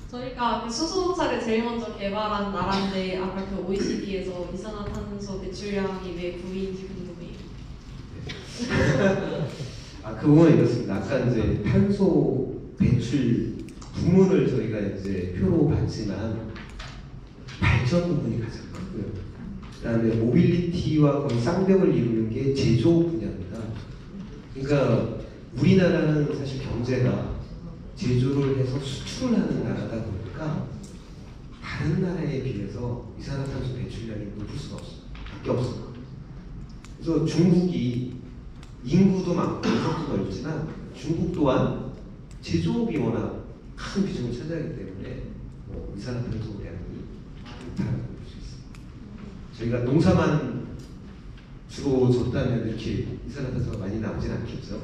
[SPEAKER 5] 저희가 그 수소차를 제일 먼저 개발한 나라인데 아까 그 OECD에서 이산화탄소 배출량이 왜 9위인지 궁금해요.
[SPEAKER 3] 그 부분은 이렇습니다. 아까 이제 탄소 배출 부문을 저희가 이제 표로 봤지만 발전 부분이 가장 크고요. 그다음에 모빌리티와 거의 쌍벽을 이루는 게 제조 분야입니다. 그러니까 우리나라는 사실 경제가 제조를 해서 수출을 하는 나라다 보니까 다른 나라에 비해서 이산화탄소 배출량이 높을 수가 없어요. 밖에 없어요. 그래서 중국이 인구도 많고 인구도 넓지만 중국 또한 제조업이 워낙 큰 비중을 차지하기 때문에 이산화탄소 대량이 많다고 볼 수 있습니다. 저희가 농사만 주로 졌다면 이렇게 이산화탄소가 많이 나오진 않겠죠.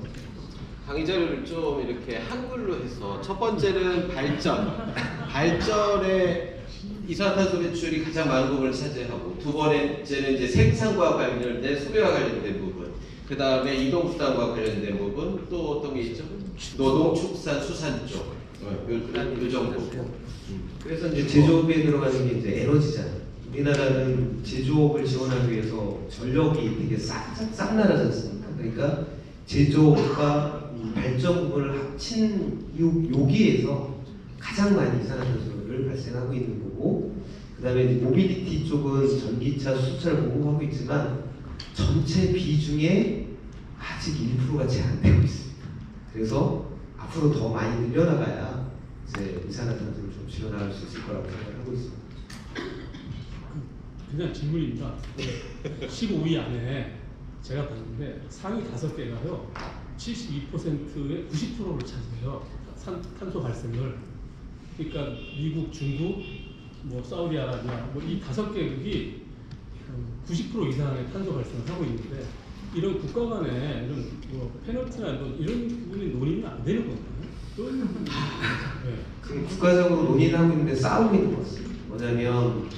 [SPEAKER 1] 강의 자료를 좀 이렇게 한글로 해서 첫 번째는 발전의 이산화탄소 배출이 가장 많은 부분을 차지하고 두 번째는 이제 생산과 관련된 소비와 관련된 부분, 그 다음에 이동수단과 관련된 부분, 또 어떤 게 있죠? 노동, 축산, 수산 쪽, 요 정도.
[SPEAKER 3] 그래서 이제 제조업에 들어가는 게 이제 에너지잖아요. 우리나라는 제조업을 지원하기 위해서 전력이 되게 싼 나라지 않습니까? 그러니까 제조업과 발전 부분을 합친 여기에서 가장 많이 이산화탄소를 발생하고 있는 거고, 그 다음에 모빌리티 쪽은 전기차, 수소차를 공급하고 있지만 전체 비중에 아직 1%가 제한되고 있습니다. 그래서 앞으로 더 많이 늘려나가야 이제 이산화탄소를 좀 줄여나갈 수 있을 거라고 생각하고 있습니다.
[SPEAKER 4] 그냥 질문입니다. 15위 안에 제가 봤는데 상위 5개가요 72%의 90%를 차지해요. 탄소 발생을. 그러니까 미국, 중국, 뭐 사우디아라비아 이 5개국이 90% 이상의 탄소 발생을 하고 있는데 이런 국가 간에 이런 페널티나 이런 부분이 논의는 안 되는 건가요? 네.
[SPEAKER 3] 그럼 국가적으로 논의를 하고 있는데 싸우고 있는 것 같습니다. 뭐냐면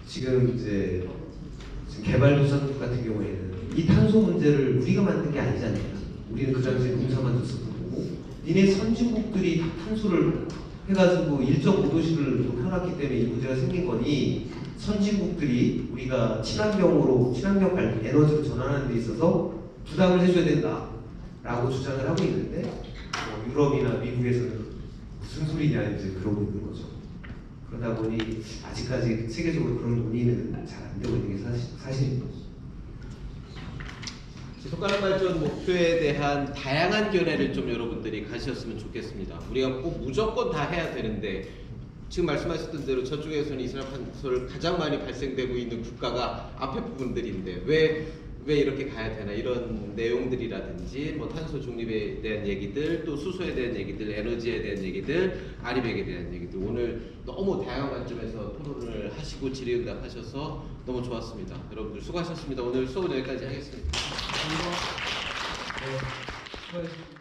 [SPEAKER 3] 지금 개발도상국 같은 경우에는 이 탄소 문제를 우리가 만든 게 아니잖아요. 우리는 그 당시에 농사만 줬었던 거고, 니네 선진국들이 탄소를 해가지고 1.5도씨를 해놨기 때문에 이 문제가 생긴 거니 선진국들이 우리가 친환경 에너지로 전환하는 데 있어서 부담을 해줘야 된다라고 주장을 하고 있는데 유럽이나 미국에서는 무슨 소리냐 이제 그러고 있는 거죠. 그러다 보니 아직까지 세계적으로 그런 논의는 잘 안 되고 있는 게 사실입니다.
[SPEAKER 1] 지속가능 발전 목표에 대한 다양한 견해를 좀 여러분들이 가지셨으면 좋겠습니다. 우리가 꼭 무조건 다 해야 되는데 지금 말씀하셨던 대로 저쪽에서는 이산화탄소를 가장 많이 발생되고 있는 국가가 앞에 부분들인데 왜 이렇게 가야 되나, 이런 내용들이라든지 뭐 탄소 중립에 대한 얘기들, 또 수소에 대한 얘기들, 에너지에 대한 얘기들, 아리백에 대한 얘기들, 오늘 너무 다양한 관점에서 토론을 하시고 질의응답하셔서 너무 좋았습니다. 여러분들 수고하셨습니다. 오늘 수업은 여기까지 하겠습니다.
[SPEAKER 3] 수고하셨습니다.